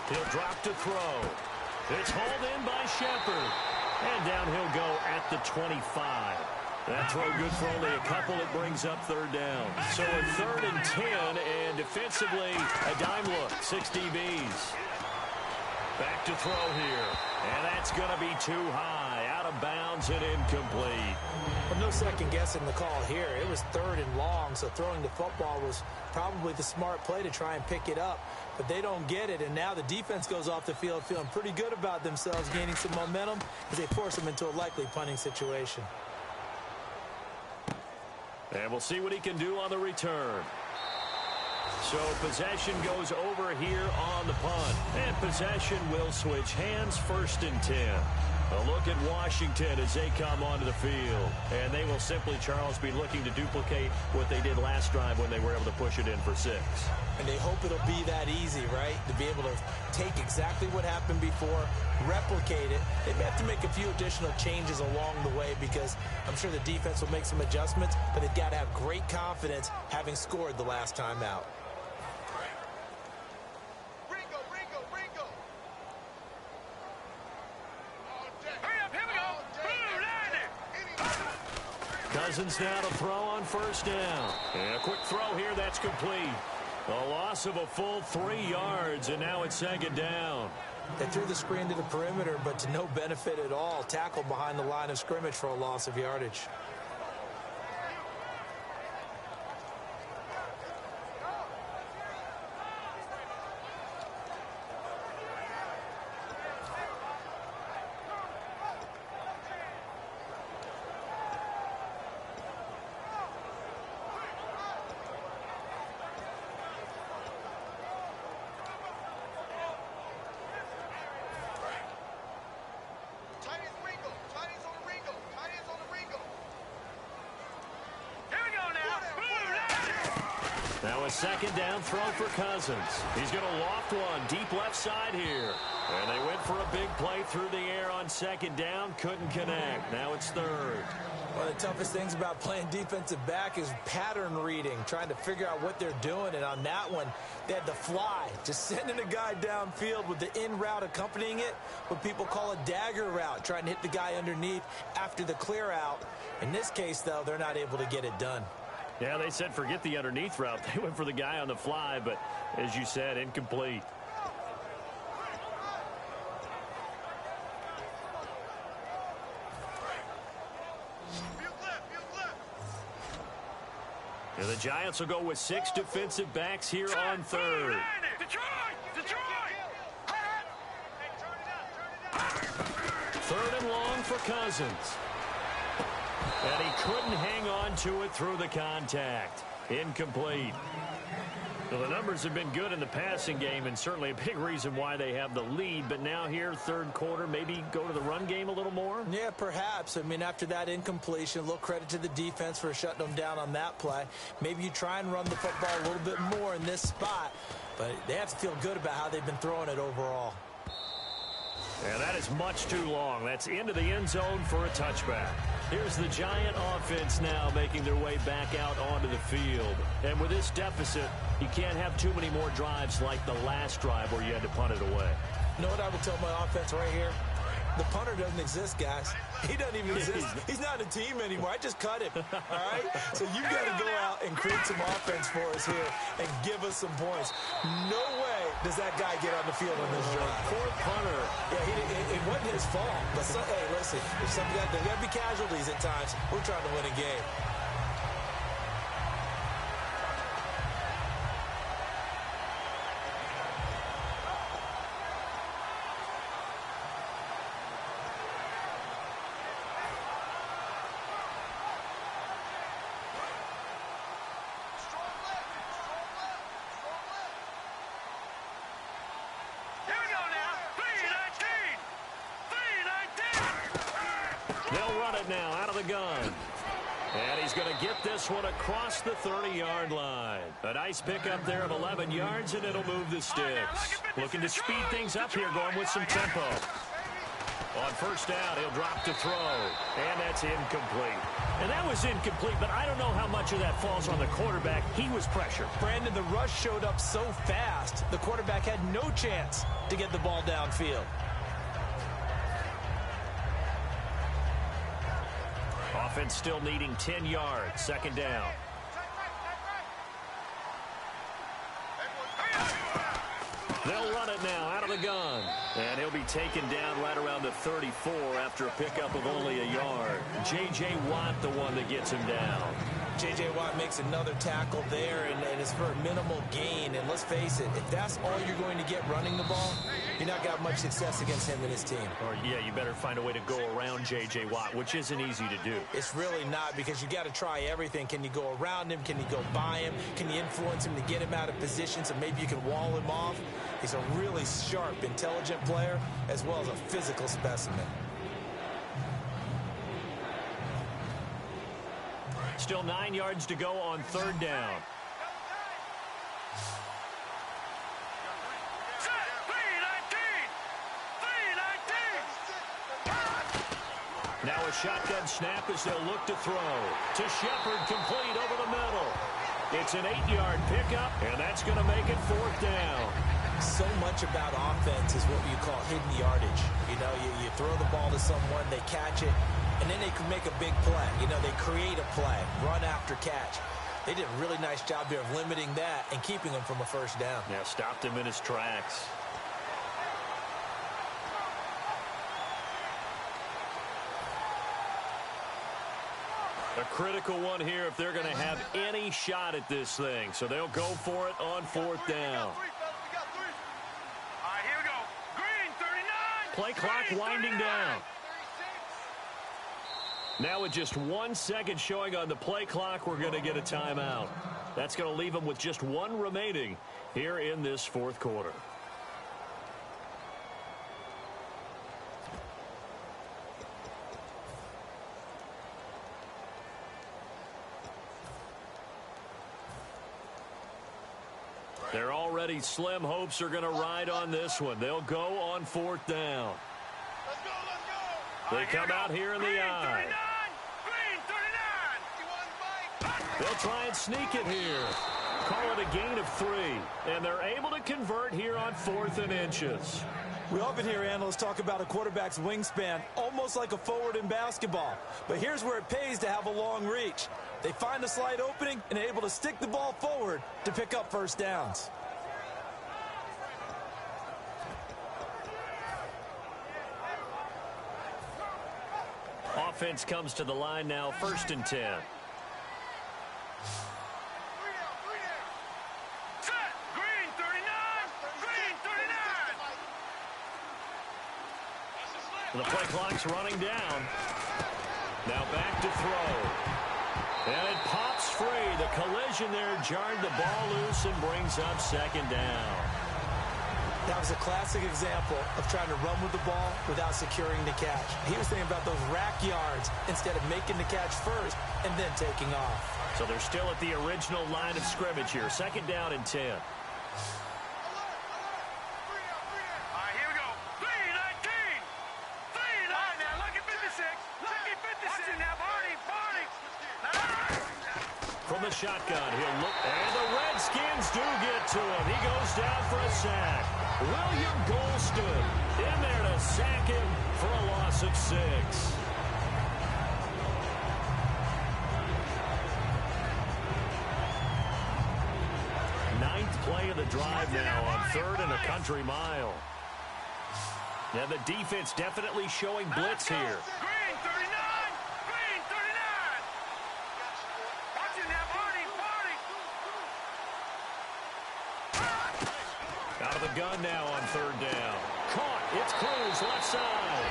He'll drop to throw. It's hauled in by Shepard. And down he'll go at the 25. That throw good for only a couple. It brings up third down. So a 3rd and 10, and defensively, a dime look. 6 DBs. Back to throw here. And that's going to be too high. Out of bounds and incomplete. Well, no second guessing the call here. It was 3rd and long, so throwing the football was probably the smart play to try and pick it up. But they don't get it, and now the defense goes off the field feeling pretty good about themselves, gaining some momentum as they force them into a likely punting situation. And we'll see what he can do on the return. So possession goes over here on the punt. And possession will switch hands, 1st and 10. A look at Washington as they come onto the field. And they will simply, Charles, be looking to duplicate what they did last drive when they were able to push it in for 6. And they hope it'll be that easy, right? To be able to take exactly what happened before, replicate it. They may have to make a few additional changes along the way because I'm sure the defense will make some adjustments, but they've got to have great confidence having scored the last time out. Cousins now to throw on 1st down. And a quick throw here, that's complete. A loss of a full 3 yards, and now it's 2nd down. They threw the screen to the perimeter, but to no benefit at all. Tackled behind the line of scrimmage for a loss of yardage. Now a 2nd down throw for Cousins. He's going to loft one deep left side here. And they went for a big play through the air on 2nd down. Couldn't connect. Now it's 3rd. One of the toughest things about playing defensive back is pattern reading, trying to figure out what they're doing. And on that one, they had to fly, just sending a guy downfield with the in route accompanying it, what people call a dagger route, trying to hit the guy underneath after the clear out. In this case, though, they're not able to get it done. Yeah, they said forget the underneath route. They went for the guy on the fly, but as you said, incomplete. And the Giants will go with 6 defensive backs here on 3rd. Detroit! 3rd and long for Cousins. And he couldn't hang on to it through the contact. Incomplete. Well, the numbers have been good in the passing game and certainly a big reason why they have the lead. But now here, 3rd quarter, maybe go to the run game a little more? Yeah, perhaps. I mean, after that incompletion, a little credit to the defense for shutting them down on that play. Maybe you try and run the football a little bit more in this spot. But they have to feel good about how they've been throwing it overall. And that is much too long. That's into the end zone for a touchback. Here's the Giant offense now making their way back out onto the field. And with this deficit, you can't have too many more drives like the last drive where you had to punt it away. You know what I would tell my offense right here? The punter doesn't exist, guys. He doesn't even exist. He's not a team anymore. I just cut him, all right? So you got to go out and create some offense for us here and give us some points. No way does that guy get on the field on this drive. Poor punter. Yeah, it wasn't his fault. But, hey, listen, if there's got to be casualties at times. We're trying to win a game. They'll run it now out of the gun. And he's going to get this one across the 30-yard line. A nice pickup there of 11 yards, and it'll move the sticks. Looking to speed things up here, going with some tempo. On first down, he'll drop to throw. And that's incomplete. And that was incomplete, but I don't know how much of that falls on the quarterback. He was pressured. Brandon, the rush showed up so fast, the quarterback had no chance to get the ball downfield. Offense still needing 10 yards. Second down. They'll run it now out of the gun. And he'll be taken down right around the 34 after a pickup of only a yard. J.J. Watt, the one that gets him down. J.J. Watt makes another tackle there, and it's for a minimal gain. And let's face it, if that's all you're going to get running the ball, you're not got much success against him and his team. Or, yeah, you better find a way to go around J.J. Watt, which isn't easy to do. It's really not, because you got to try everything. Can you go around him? Can you go by him? Can you influence him to get him out of position so maybe you can wall him off? He's a really sharp, intelligent player, as well as a physical specimen. Still 9 yards to go on third down. Now a shotgun snap as they'll look to throw. To Shepard, complete over the middle. It's an 8-yard pickup, and that's going to make it fourth down. So much about offense is what you call hidden yardage. You know, you throw the ball to someone, they catch it, and then they can make a big play. You know, they create a play, run after catch. They did a really nice job here of limiting that and keeping him from a first down. Yeah, stopped him in his tracks. A critical one here if they're going to have any shot at this thing. So they'll go for it on fourth down. Play clock winding down. Now with just 1 second showing on the play clock, we're going to get a timeout. That's going to leave them with just one remaining here in this fourth quarter. They're already slim hopes are going to ride on this one. They'll go on fourth down. Let's go. They come out here in the eye. They'll try and sneak it here. Call it a gain of 3. And they're able to convert here on 4th and inches. We often hear analysts talk about a quarterback's wingspan, almost like a forward in basketball. But here's where it pays to have a long reach. They find a slight opening and are able to stick the ball forward to pick up first downs. Offense comes to the line now, 1st and 10. The play clock's running down. Now back to throw. And it pops free. The collision there jarred the ball loose and brings up second down. That was a classic example of trying to run with the ball without securing the catch. He was thinking about those rack yards instead of making the catch first and then taking off. So they're still at the original line of scrimmage here. Second down and 10. from the shotgun. He'll look, and the Redskins do get to him. He goes down for a sack. William Golston in there to sack him for a loss of 6. Ninth play of the drive now on 3rd and a country mile. And the defense definitely showing blitz here. Green 39! Green 39! Watching that party! Out of the gun now on 3rd down. Caught. It's Cruz left side.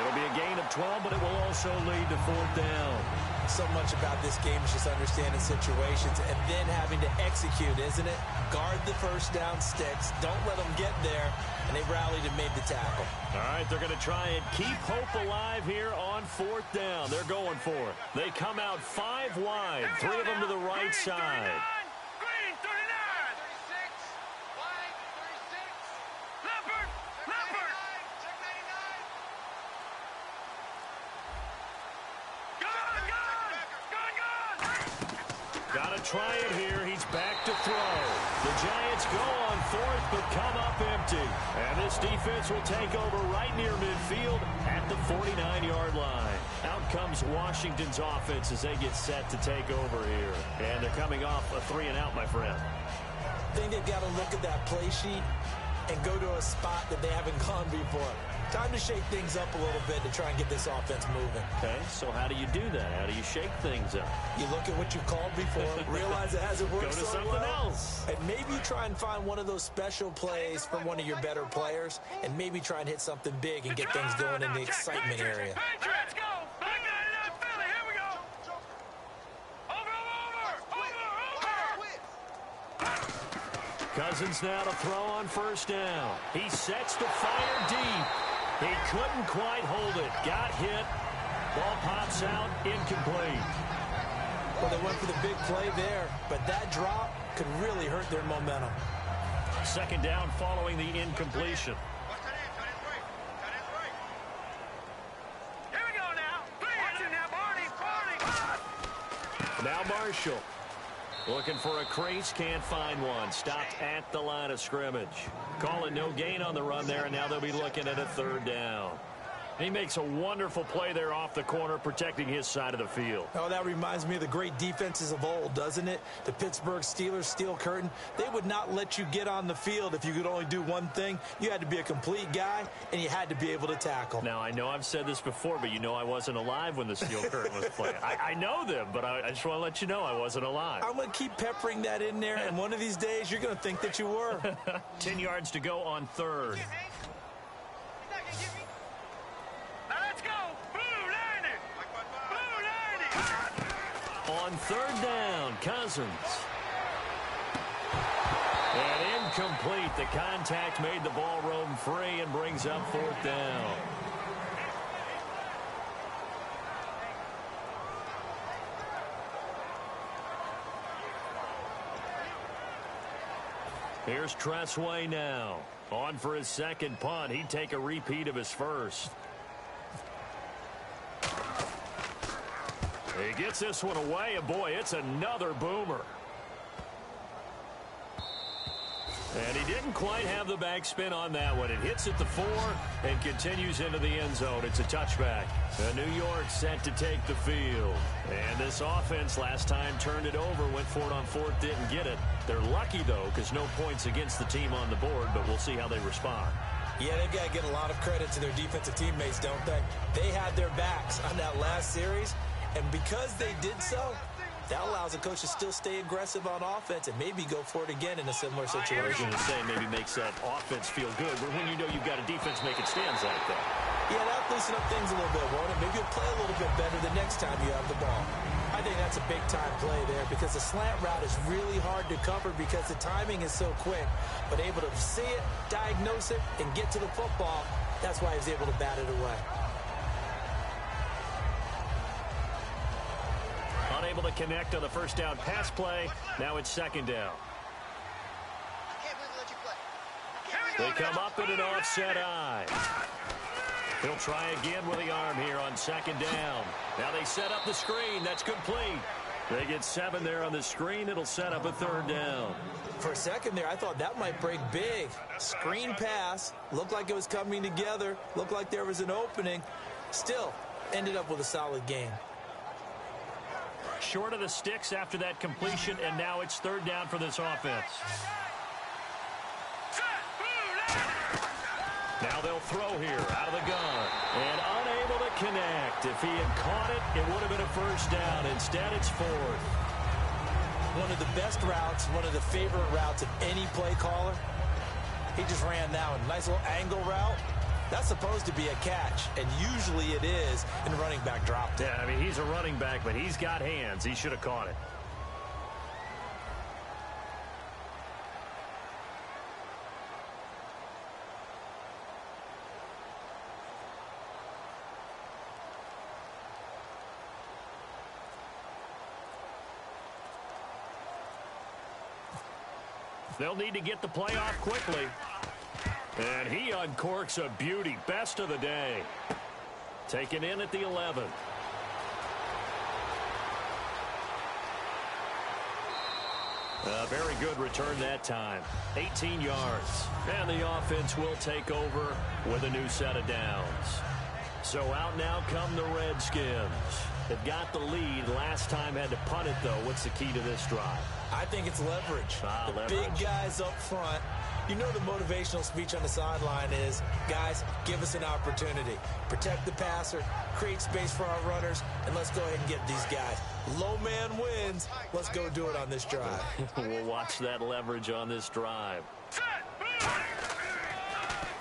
It'll be a gain of 12, but it will also lead to 4th down. So much about this game is just understanding situations and then having to execute, isn't it? Guard the first down sticks. Don't let them get there. And they rallied and made the tackle. All right, they're going to try and keep hope alive here on 4th down. They're going for it. They come out 5 wide, 3 of them to the right side. Green 39! 36! Wide 36! Leopard! Leopard! Check 99! Got to try it here. He's back to throw. The Giants go on 4th, but come up empty. And this defense will take over right near midfield at the 49-yard line. Out comes Washington's offense as they get set to take over here. And they're coming off a 3-and-out, my friend. I think they've got to look at that play sheet and go to a spot that they haven't gone before. Time to shake things up a little bit to try and get this offense moving. Okay, so how do you do that? How do you shake things up? You look at what you called before, realize it hasn't worked Go to so something well, else. and maybe try and find one of those special plays from one of your better players, and maybe try and hit something big and get things going in the excitement area. Patriots, go! Back 99 Philly, here we go! Over! Cousins now to throw on 1st down. He sets the fire deep. He couldn't quite hold it. Got hit. Ball pops out. Incomplete. Well, they went for the big play there, but that drop could really hurt their momentum. 2nd down following the incompletion. Here we go now! Watching that party! Now Marshall. Looking for a crease, can't find one. Stopped at the line of scrimmage. Calling no gain on the run there, and now they'll be looking at a 3rd down. He makes a wonderful play there off the corner, protecting his side of the field. Oh, that reminds me of the great defenses of old, doesn't it? The Pittsburgh Steelers, steel curtain. They would not let you get on the field if you could only do one thing. You had to be a complete guy, and you had to be able to tackle. Now, I know I've said this before, but you know I wasn't alive when the steel curtain was playing. I know them, but I just want to let you know I wasn't alive. I'm going to keep peppering that in there, and one of these days you're going to think that you were. 10 yards to go on 3rd. On 3rd down, Cousins. And incomplete. The contact made the ball roam free and brings up 4th down. Here's Tressway now. On for his 2nd punt. He'd take a repeat of his 1st. He gets this one away, and boy, it's another boomer. And he didn't quite have the backspin on that one. It hits at the 4 and continues into the end zone. It's a touchback. New York set to take the field. And this offense last time turned it over, went for it on 4th, didn't get it. They're lucky, though, because no points against the team on the board, but we'll see how they respond. Yeah, they've got to get a lot of credit to their defensive teammates, don't they? They had their backs on that last series. And because they did so, that allows the coach to still stay aggressive on offense and maybe go for it again in a similar situation. I was going to say maybe makes that offense feel good, but when you know you've got a defense making stands like that. Yeah, that'll loosen up things a little bit, won't it? Maybe you'll play a little bit better the next time you have the ball. I think that's a big-time play there because the slant route is really hard to cover because the timing is so quick. But able to see it, diagnose it, and get to the football, that's why he was able to bat it away. Unable to connect on the 1st down pass play. Now it's 2nd down. They come up in an offset eye. He'll try again with the arm here on 2nd down. Now they set up the screen. That's complete. They get 7 there on the screen. It'll set up a 3rd down. For a second there, I thought that might break big. Screen pass. Looked like it was coming together. Looked like there was an opening. Still, ended up with a solid game. Short of the sticks after that completion, and now it's 3rd down for this offense. Now they'll throw here out of the gun. And unable to connect. If he had caught it, it would have been a 1st down. Instead, it's 4th. One of the best routes, one of the favorite routes of any play caller. He just ran that one. Nice little angle route. That's supposed to be a catch, and usually it is, and the running back dropped it. Yeah, I mean, he's a running back, but he's got hands. He should have caught it. They'll need to get the play off quickly. And he uncorks a beauty. Best of the day. Taken in at the 11. A very good return that time. 18 yards. And the offense will take over with a new set of downs. So out now come the Redskins. They've got the lead. Last time had to punt it, though. What's the key to this drive? I think it's leverage. Leverage. Big guys up front. You know the motivational speech on the sideline is, guys, give us an opportunity. Protect the passer, create space for our runners, and let's go ahead and get these guys. Low man wins. Let's go do it on this drive. We'll watch that leverage on this drive.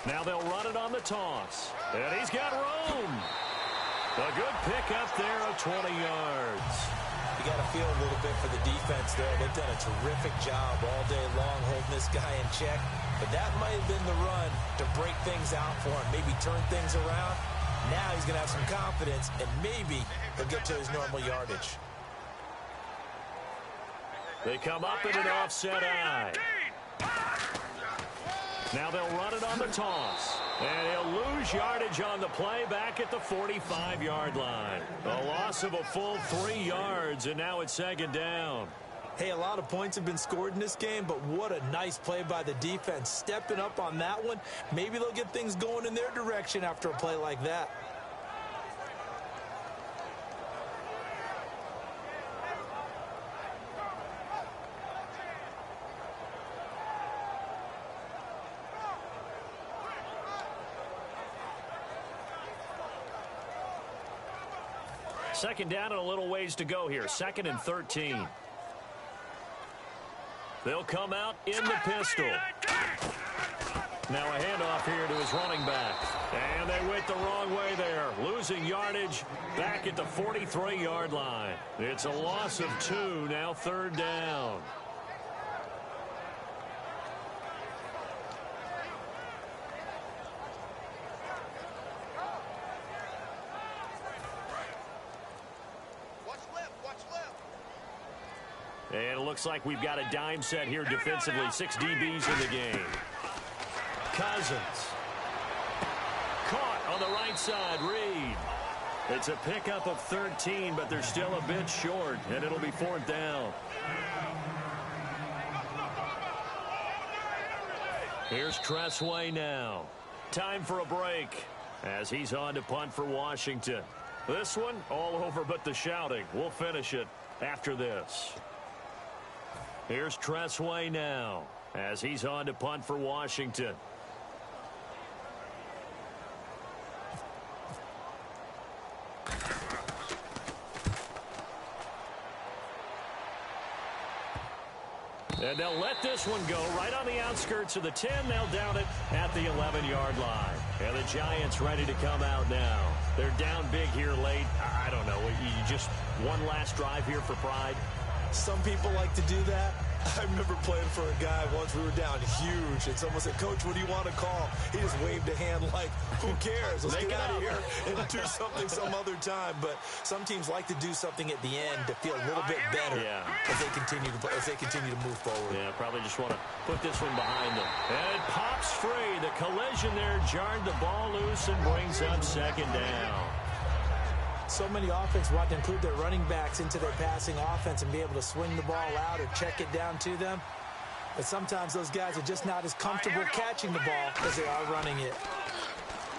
Now they'll run it on the toss. And he's got room. A good pick up there of 20 yards. You got to feel a little bit for the defense there. They've done a terrific job all day long holding this guy in check. But that might have been the run to break things out for him, maybe turn things around. Now he's going to have some confidence, and maybe he'll get to his normal yardage. They come up in an offset eye. Now they'll run it on the toss. And he'll lose yardage on the play back at the 45-yard line. A loss of a full 3 yards, and now it's 2nd down. Hey, a lot of points have been scored in this game, but what a nice play by the defense. Stepping up on that one, maybe they'll get things going in their direction after a play like that. Second down and a little ways to go here. 2nd and 13. They'll come out in the pistol. Now a handoff here to his running back. And they went the wrong way there. Losing yardage back at the 43-yard line. It's a loss of 2, now 3rd down. And it looks like we've got a dime set here defensively. 6 DBs in the game. Cousins. Caught on the right side. Reed. It's a pickup of 13, but they're still a bit short, and it'll be 4th down. Here's Tressway now. Time for a break as he's on to punt for Washington. This one all over but the shouting. We'll finish it after this. Here's Tressway now as he's on to punt for Washington. And they'll let this one go right on the outskirts of the 10. They'll down it at the 11-yard line. And the Giants ready to come out now. They're down big here late. I don't know. You just one last drive here for pride. Some people like to do that. I remember playing for a guy once. We were down huge, and someone said, "Coach, what do you want to call?" He just waved a hand like, "Who cares? Let's get out of here and do something some other time." But some teams like to do something at the end to feel a little bit better as they continue to move forward. Yeah, probably just want to put this one behind them. And it pops free. The collision there jarred the ball loose and brings up 2nd down. So many offenses want to include their running backs into their passing offense and be able to swing the ball out or check it down to them. But sometimes those guys are just not as comfortable catching the ball as they are running it.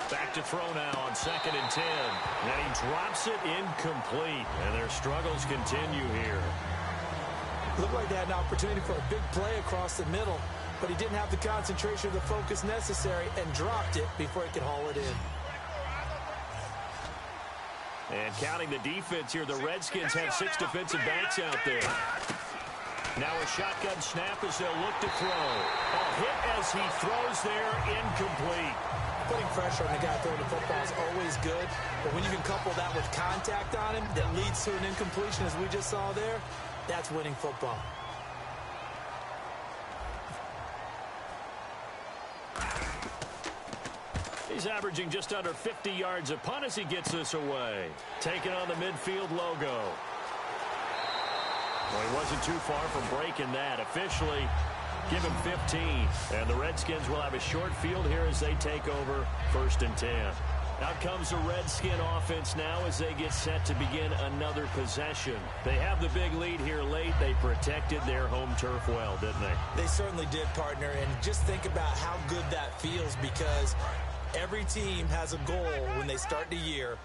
Back to throw now on 2nd and 10. And he drops it incomplete. And their struggles continue here. Looked like they had an opportunity for a big play across the middle, but he didn't have the concentration or the focus necessary and dropped it before he could haul it in. And counting the defense here, the Redskins have 6 defensive backs out there. Now a shotgun snap as they'll look to throw. A hit as he throws there, incomplete. Putting pressure on the guy throwing the football is always good, but when you can couple that with contact on him that leads to an incompletion, as we just saw there, that's winning football. He's averaging just under 50 yards a punt as he gets this away. Taking on the midfield logo. Well, he wasn't too far from breaking that. Officially, give him 15. And the Redskins will have a short field here as they take over 1st and 10. Out comes the Redskin offense now as they get set to begin another possession. They have the big lead here late. They protected their home turf well, didn't they? They certainly did, partner. And just think about how good that feels, because every team has a goal when they start the year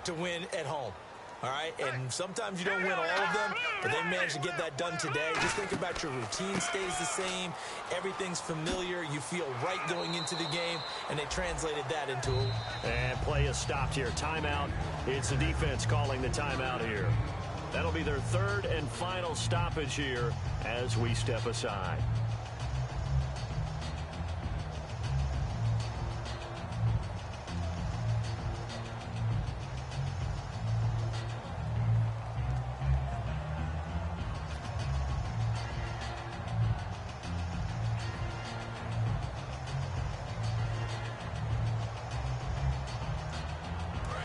to win at home. All right, and sometimes you don't win all of them, but they managed to get that done today. Just think about your routine stays the same. Everything's familiar. You feel right going into the game, and they translated that into it. And play is stopped here. Timeout. It's the defense calling the timeout here. That'll be their 3rd and final stoppage here as we step aside.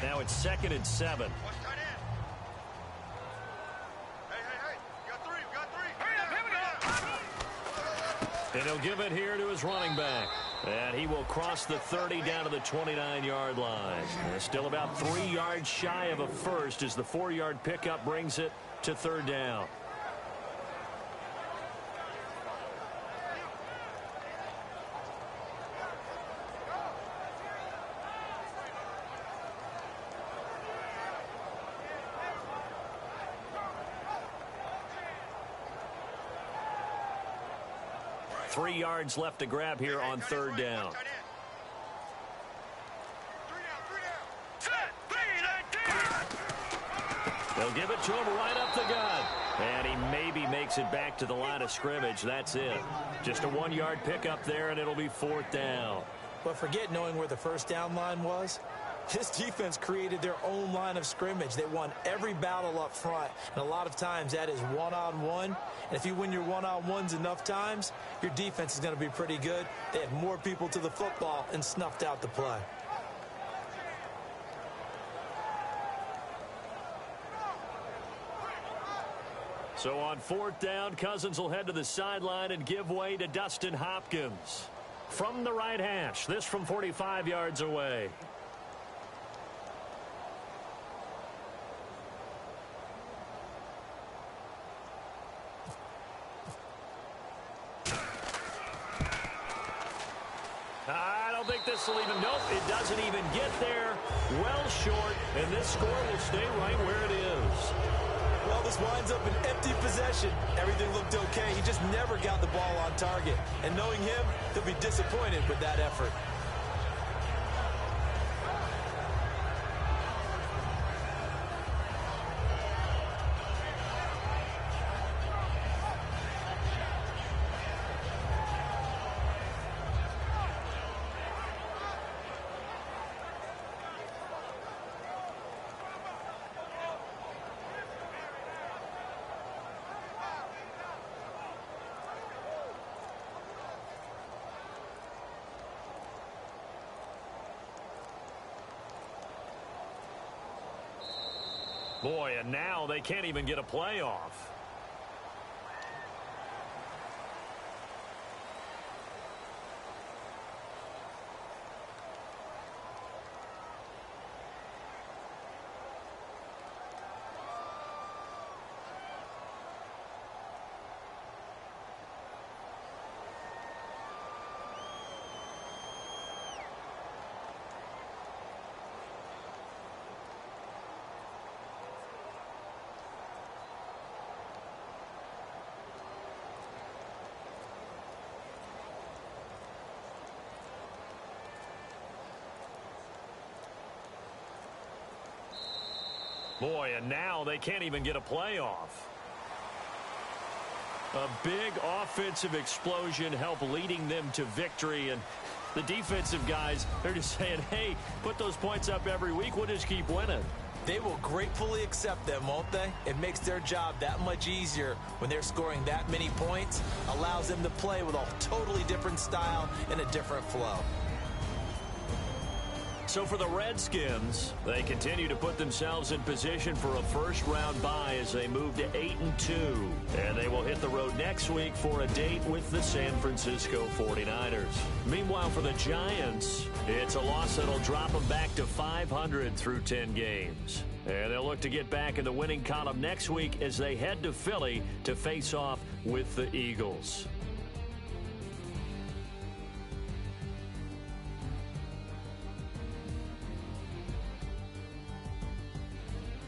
Now it's 2nd and 7. And he'll give it here to his running back. And he will cross the 30 down to the 29-yard line. And still about 3 yards shy of a first as the 4-yard pickup brings it to 3rd down. Three yards left to grab here on 3rd down. They'll give it to him right up the gut. And he maybe makes it back to the line of scrimmage. That's it. Just a 1-yard pickup there, and it'll be 4th down. But forget knowing where the 1st down line was. This defense created their own line of scrimmage. They won every battle up front, and a lot of times that is one-on-one. And if you win your one-on-ones enough times, your defense is going to be pretty good. They had more people to the football and snuffed out the play. So on 4th down, Cousins will head to the sideline and give way to Dustin Hopkins. From the right hash, this from 45 yards away. I don't think this will even, nope, it doesn't even get there. Well short, and this score will stay right where it is. Well, this winds up an empty possession. Everything looked okay. He just never got the ball on target. And knowing him, he'll be disappointed with that effort. Boy, and now they can't even get a playoff. Boy, and now they can't even get a playoff. A big offensive explosion helped leading them to victory, and the defensive guys, they're just saying, hey, put those points up every week, we'll just keep winning. They will gratefully accept them, won't they? It makes their job that much easier when they're scoring that many points, allows them to play with a totally different style and a different flow. So for the Redskins, they continue to put themselves in position for a first-round bye as they move to 8-2. And they will hit the road next week for a date with the San Francisco 49ers. Meanwhile, for the Giants, it's a loss that'll drop them back to 500 through 10 games. And they'll look to get back in the winning column next week as they head to Philly to face off with the Eagles.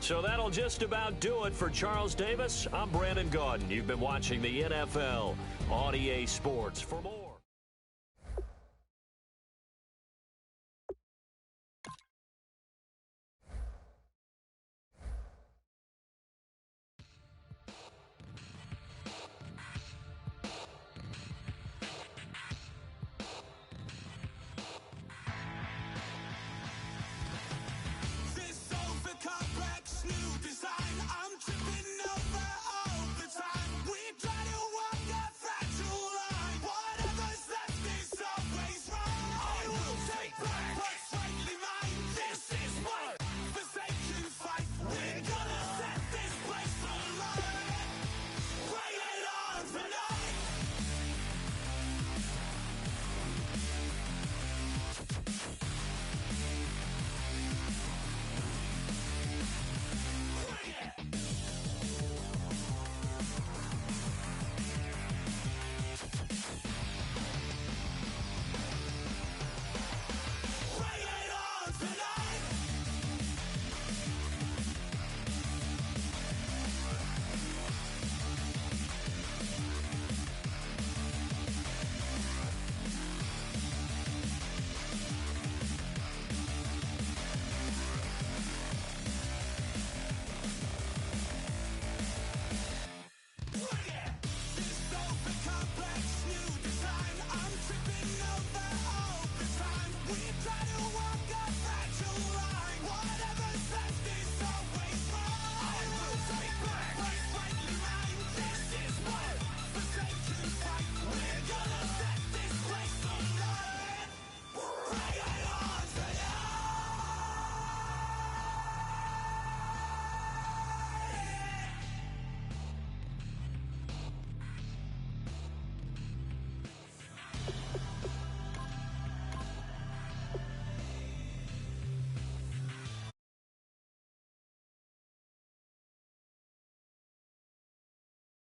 So that'll just about do it for Charles Davis. I'm Brandon Gaudin. You've been watching the NFL on EA Sports. For more